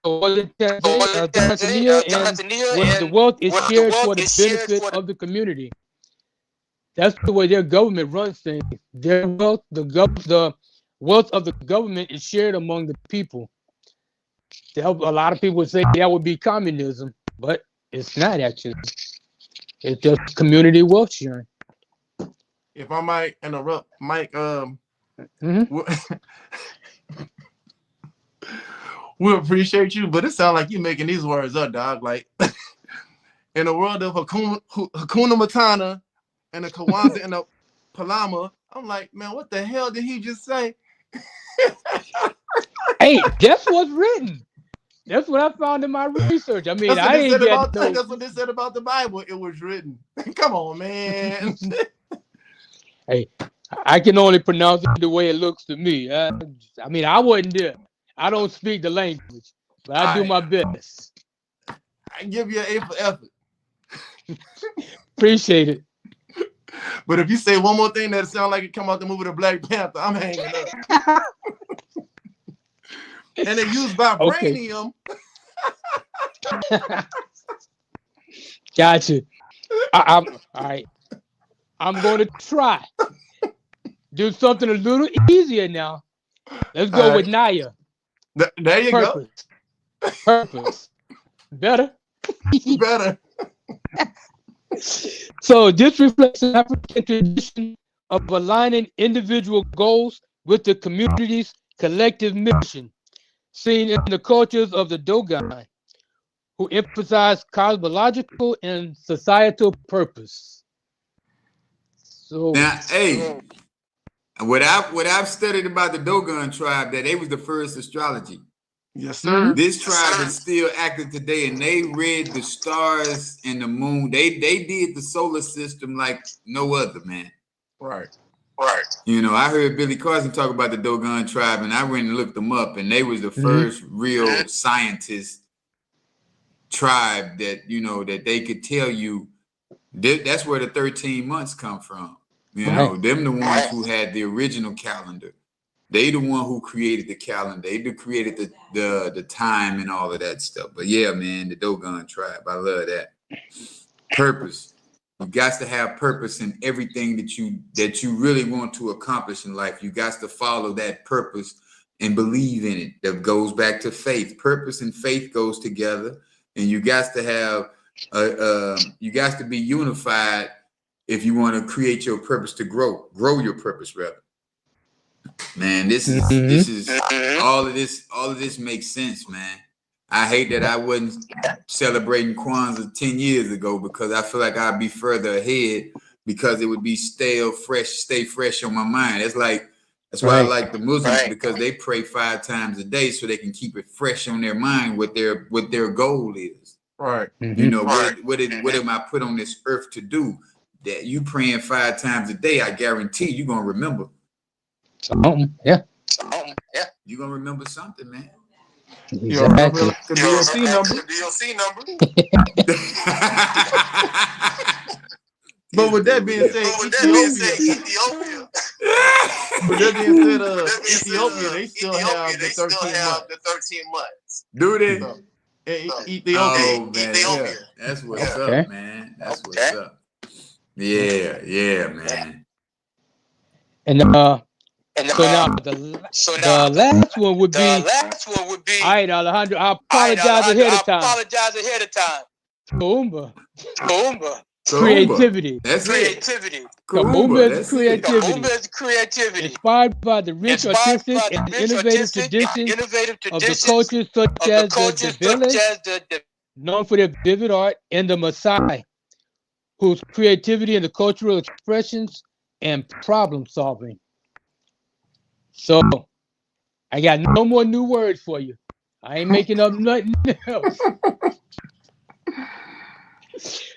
was in Tanzania, and when the wealth is shared for the benefit of the community. That's the way their government runs things. Their wealth, the wealth of the government is shared among the people. A lot of people would say that would be communism, but it's not actually. It's just community wealth sharing. If I might interrupt, Mike, we appreciate you, but it sounds like you're making these words up, dog. Like in the world of Hakuna Matata and the Kwanzaa and the Palama, I'm like, man, what the hell did he just say? Hey, that's what's written. That's what I found in my research. I mean, that's what they said about the Bible. It was written. Come on, man. Hey, I can only pronounce it the way it looks to me. I mean, I wasn't there. I don't speak the language, but I do my best. I give you an A for effort. Appreciate it. But if you say one more thing that sounds like it come out the movie The Black Panther, I'm hanging up. And they use vibranium. Okay. Gotcha. All right. I'm going to try. Do something a little easier now. Let's go with Naya. There you go. Purpose. Better? Better. So this reflects an African tradition of aligning individual goals with the community's collective mission, seen in the cultures of the Dogon, who emphasize cosmological and societal purpose. So now, hey, what I've studied about the Dogon tribe, that they was the first astrology. Yes, sir. This tribe is still active today, and they read the stars and the moon. They did the solar system like no other, man. Right. You know, I heard Billy Carson talk about the Dogon tribe, and I went and looked them up, and they was the first real scientist tribe that, you know, that they could tell you that's where the 13 months come from. You know, them the ones who had the original calendar. They the one who created the calendar. They created the time and all of that stuff. But yeah, man, the Dogon tribe, I love that. Purpose. You got to have purpose in everything that you really want to accomplish in life. You got to follow that purpose and believe in it. That goes back to faith. Purpose and faith goes together, and you got to have you got to be unified if you want to create your purpose to grow your purpose rather. Man, this is all of this makes sense, man. I hate that I wasn't celebrating Kwanzaa 10 years ago, because I feel like I'd be further ahead, because it would be stay fresh on my mind. That's why I like the Muslims, because they pray 5 times a day so they can keep it fresh on their mind what their goal is. Right. You know, what am I put on this earth to do? That you praying 5 times a day, I guarantee you're gonna remember. Yeah. You're gonna remember something, man. Exactly. The DLC number. But with that being said, Ethiopia. With that being said, Ethiopia, they still have the 13 months. Do they? So, Ethiopia. Oh, man. Yeah. That's what's up, man. That's what's up. Yeah, man. And the last one would be. All right, Alejandro. I apologize ahead of time. Kuumba. Creativity. That's creativity. It. Kuumba is creativity. Inspired by the rich, artistic, and innovative traditions of the cultures such as the Davilas, known for their vivid art, and the Maasai, whose creativity in the cultural expressions and problem solving. So, I got no more new words for you. I ain't making up nothing else.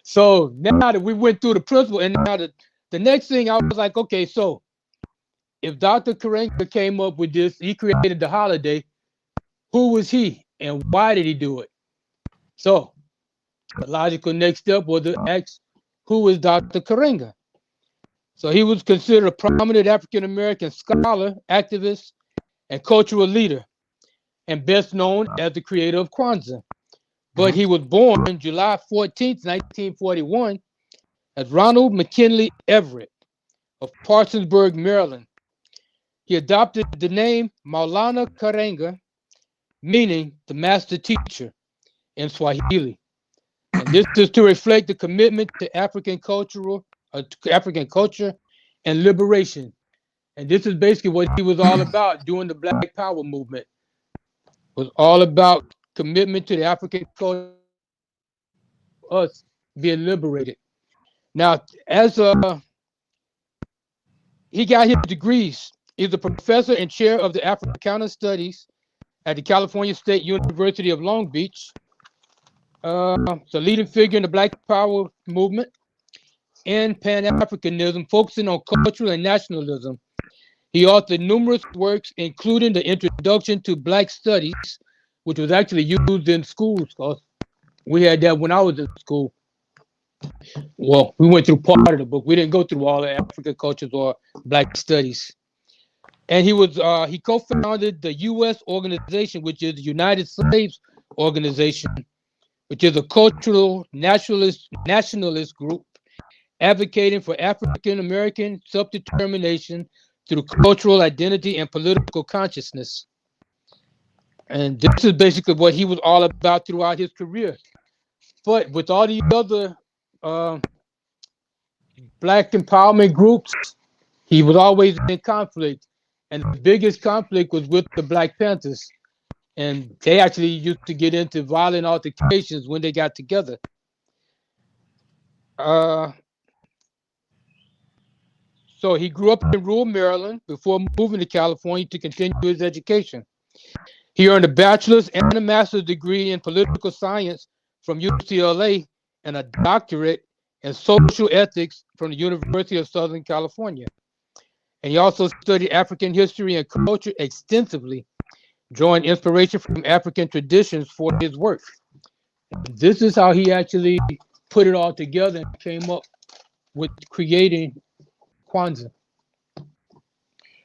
So now that we went through the principle, and now the next thing, I was like, okay, so if Dr. Karenga came up with this, he created the holiday, who was he and why did he do it? So the logical next step was to ask, who is Dr. Karenga? So he was considered a prominent African-American scholar, activist, and cultural leader, and best known as the creator of Kwanzaa. But he was born July 14th, 1941, as Ronald McKinley Everett of Parsonsburg, Maryland. He adopted the name Maulana Karenga, meaning the master teacher in Swahili. And this is to reflect the commitment to African culture and liberation. And this is basically what he was all about during the Black Power movement. It was all about commitment to the African culture, us being liberated. Now, as he got his degrees, he's a professor and chair of the Africana Studies at the California State University of Long Beach. He's a leading figure in the Black Power movement and Pan-Africanism, focusing on cultural and nationalism. He authored numerous works, including the Introduction to Black Studies, which was actually used in schools, because we had that when I was in school. Well, we went through part of the book. We didn't go through all the African cultures or Black studies. And he co-founded the U.S. organization, which is the United Slaves Organization, which is a cultural nationalist group advocating for African-American self-determination through cultural identity and political consciousness. And this is basically what he was all about throughout his career. But with all the other Black empowerment groups, he was always in conflict. And the biggest conflict was with the Black Panthers. And they actually used to get into violent altercations when they got together. So he grew up in rural Maryland before moving to California to continue his education. He earned a bachelor's and a master's degree in political science from UCLA and a doctorate in social ethics from the University of Southern California. And he also studied African history and culture extensively, drawing inspiration from African traditions for his work. This is how he actually put it all together and came up with creating Kwanzaa.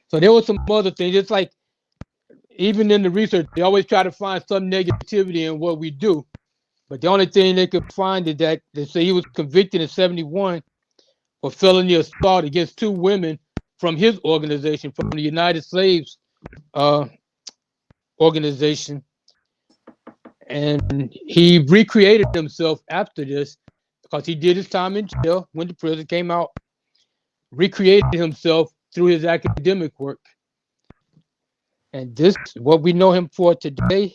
So there was some other things. It's like, even in the research, they always try to find some negativity in what we do. But the only thing they could find is that they say he was convicted in 1971 for felony assault against 2 women from his organization, from the United Slaves organization. And he recreated himself after this because he did his time in jail, went to prison, came out, recreated himself through his academic work. And this, what we know him for today,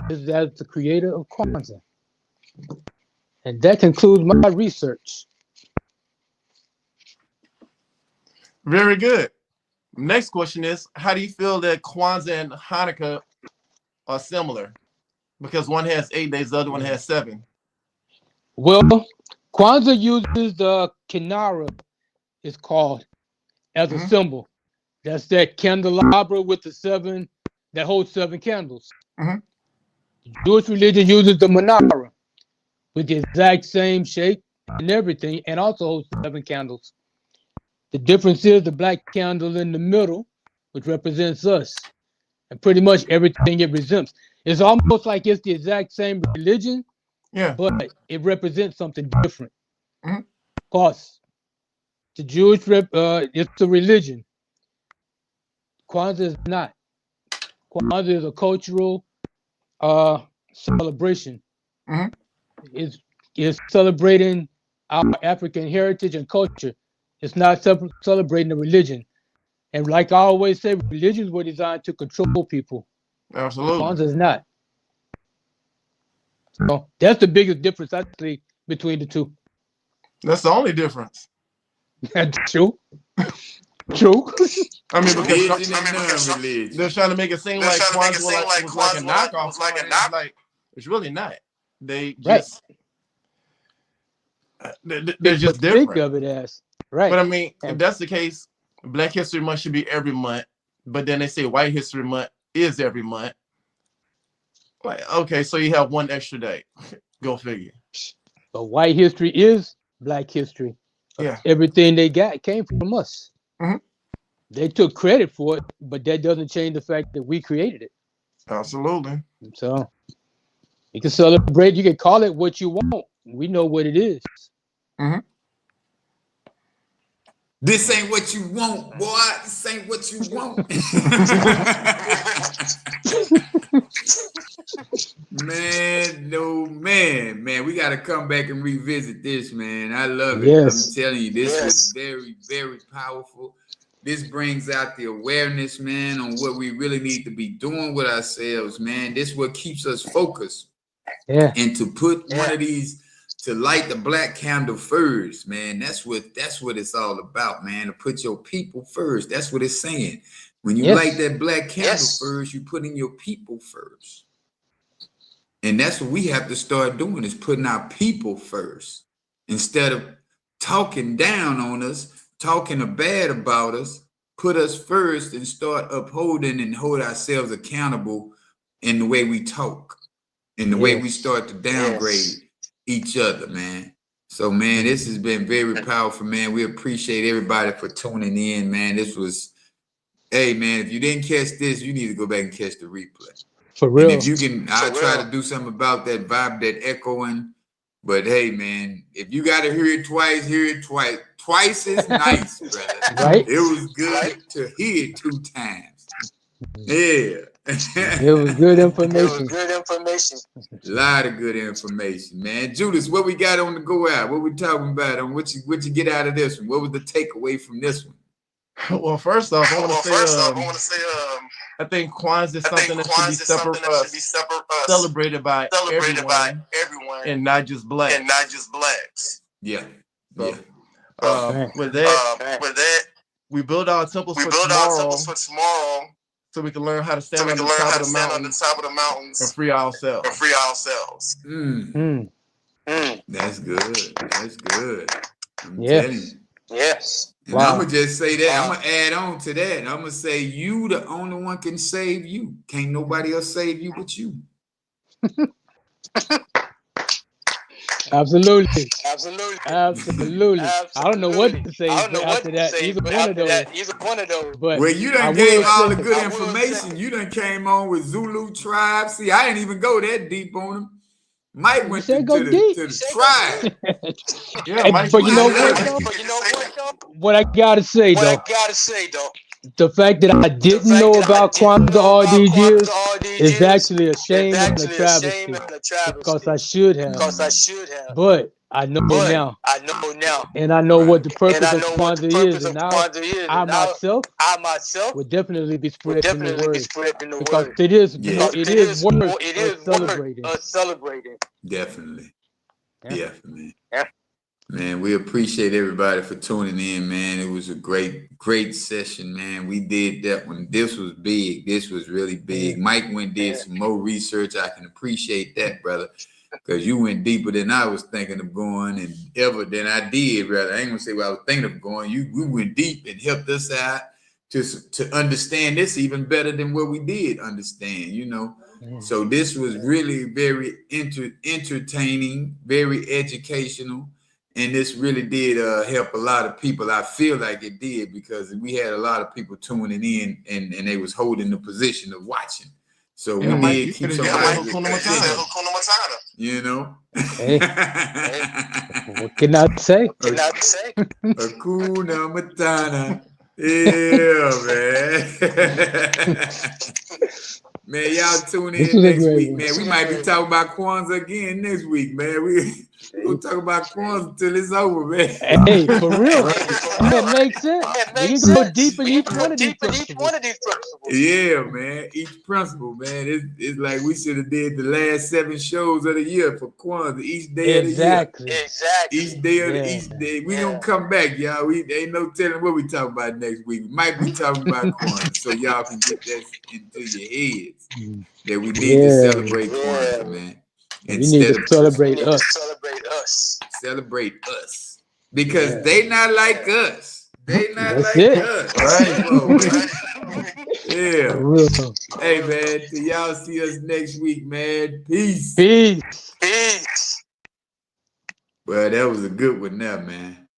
is as the creator of Kwanzaa. And that concludes my research. Very good. Next question is, how do you feel that Kwanzaa and Hanukkah are similar? Because one has 8 days, the other one has 7. Well, Kwanzaa uses the kinara, it's called, as a symbol. That's that candelabra with the 7, that holds 7 candles. The Jewish religion uses the menorah with the exact same shape and everything, and also holds 7 candles. The difference is the black candle in the middle, which represents us, and pretty much everything it resembles. It's almost like it's the exact same religion, but it represents something different. Because the Jewish, it's a religion. Kwanzaa is not. Kwanzaa is a cultural celebration. It's celebrating our African heritage and culture. It's not celebrating a religion. And like I always say, religions were designed to control people. Absolutely. Kwanzaa is not. So that's the biggest difference, actually, between the two. That's the only difference. That's true. True. I mean, because they're trying to make it seem like Kwanzaa was like a knockoff. It's really not. They just they're just different. Think of it as right. But I mean, if that's the case, Black History Month should be every month. But then they say White History Month is every month. Like, okay, so you have one extra day. Go figure. But white history is Black history. Yeah. Everything they got came from us. They took credit for it, but that doesn't change the fact that we created it. Absolutely. So you can celebrate, you can call it what you want. We know what it is. This ain't what you want, boy. This ain't what you want. Man, we got to come back and revisit this, man. I love it. I'm telling you, this was very, very powerful. This brings out the awareness, man, on what we really need to be doing with ourselves, man. This is what keeps us focused. And to put one of these, to light the black candle first, man. That's what it's all about, man. To put your people first. That's what it's saying. When you light that black candle first, you putting your people first. And that's what we have to start doing, is putting our people first. Instead of talking down on us, talking bad about us, put us first and start upholding and hold ourselves accountable in the way we talk, in the way we start to downgrade each other, man. So, man, this has been very powerful, man. We appreciate everybody for tuning in, man. This was, hey, man, if you didn't catch this, you need to go back and catch the replay. For real. And if you can, I'll try to do something about that vibe, that echoing. But hey, man, if you got to hear it twice, hear it twice. Twice is nice, brother. Right? It was good to hear it 2 times. Yeah. It was good information. A lot of good information, man. Judas, what we got on the go out? What we talking about? On what you get out of this one? What was the takeaway from this one? Well, first off, I want to say, I think Kwanzaa is something that should be celebrated by everyone, and not just blacks. Yeah. So, with that, we build our temples for tomorrow, so we can learn how to stand on the top of the mountains and free ourselves. That's good. That's good. I'm telling you. Yes. And I'm going to just say that. I'm going to add on to that. I'm going to say you the only one can save you. Can't nobody else save you but you. Absolutely. I don't know what to say after that. Either one of those. But well, you done gave all the good information. You done came on with Zulu tribe. See, I didn't even go that deep on them. Mike went to the tribe. Yeah, Mike. But you know what? What I gotta say though. the fact that I didn't know about Kwanzaa all these years is actually a shame and a travesty because I should have. But I know now. And I know what the purpose of Kwanzaa is. And now I myself would definitely be spreading the word because it is worth celebrating. Definitely. Definitely. Man, we appreciate everybody for tuning in, man. It was a great session, man. We did that one. This was big. This was really big. Mike went did some more research. I can appreciate that, brother, because you went deeper than I was thinking of going and ever than I did, brother. I ain't gonna say what I was thinking of going. We went deep and helped us out to understand this even better than what we did understand, you know. So this was really very entertaining, very educational. And this really did help a lot of people. I feel like it did because we had a lot of people tuning in and they was holding the position of watching. So we did keep somebody with that, you know. Hey, what can I say? Hakuna Matata. Yeah, man. Man, y'all tune in next week, man. We might be talking about Kwanzaa again next week, man. We'll talk about Kwanzaa till it's over, man. Hey, for real. That makes sense. We can go deep in each one of these principles. Yeah, man. Each principle, man. It's like we should have did the last 7 shows of the year for Kwanzaa. Each day of the year. Each day of each day. We gonna come back, y'all. We ain't no telling what we talk about next week. We might be talking about Kwanzaa, so y'all can get that into your heads that we need to celebrate Kwanzaa, man. Instead of celebrate us. Celebrate us. Because they not like us. They not That's like it. us. Right? Yeah. Hey, man. Till y'all see us next week, man. Peace. Peace. Well, that was a good one now, man.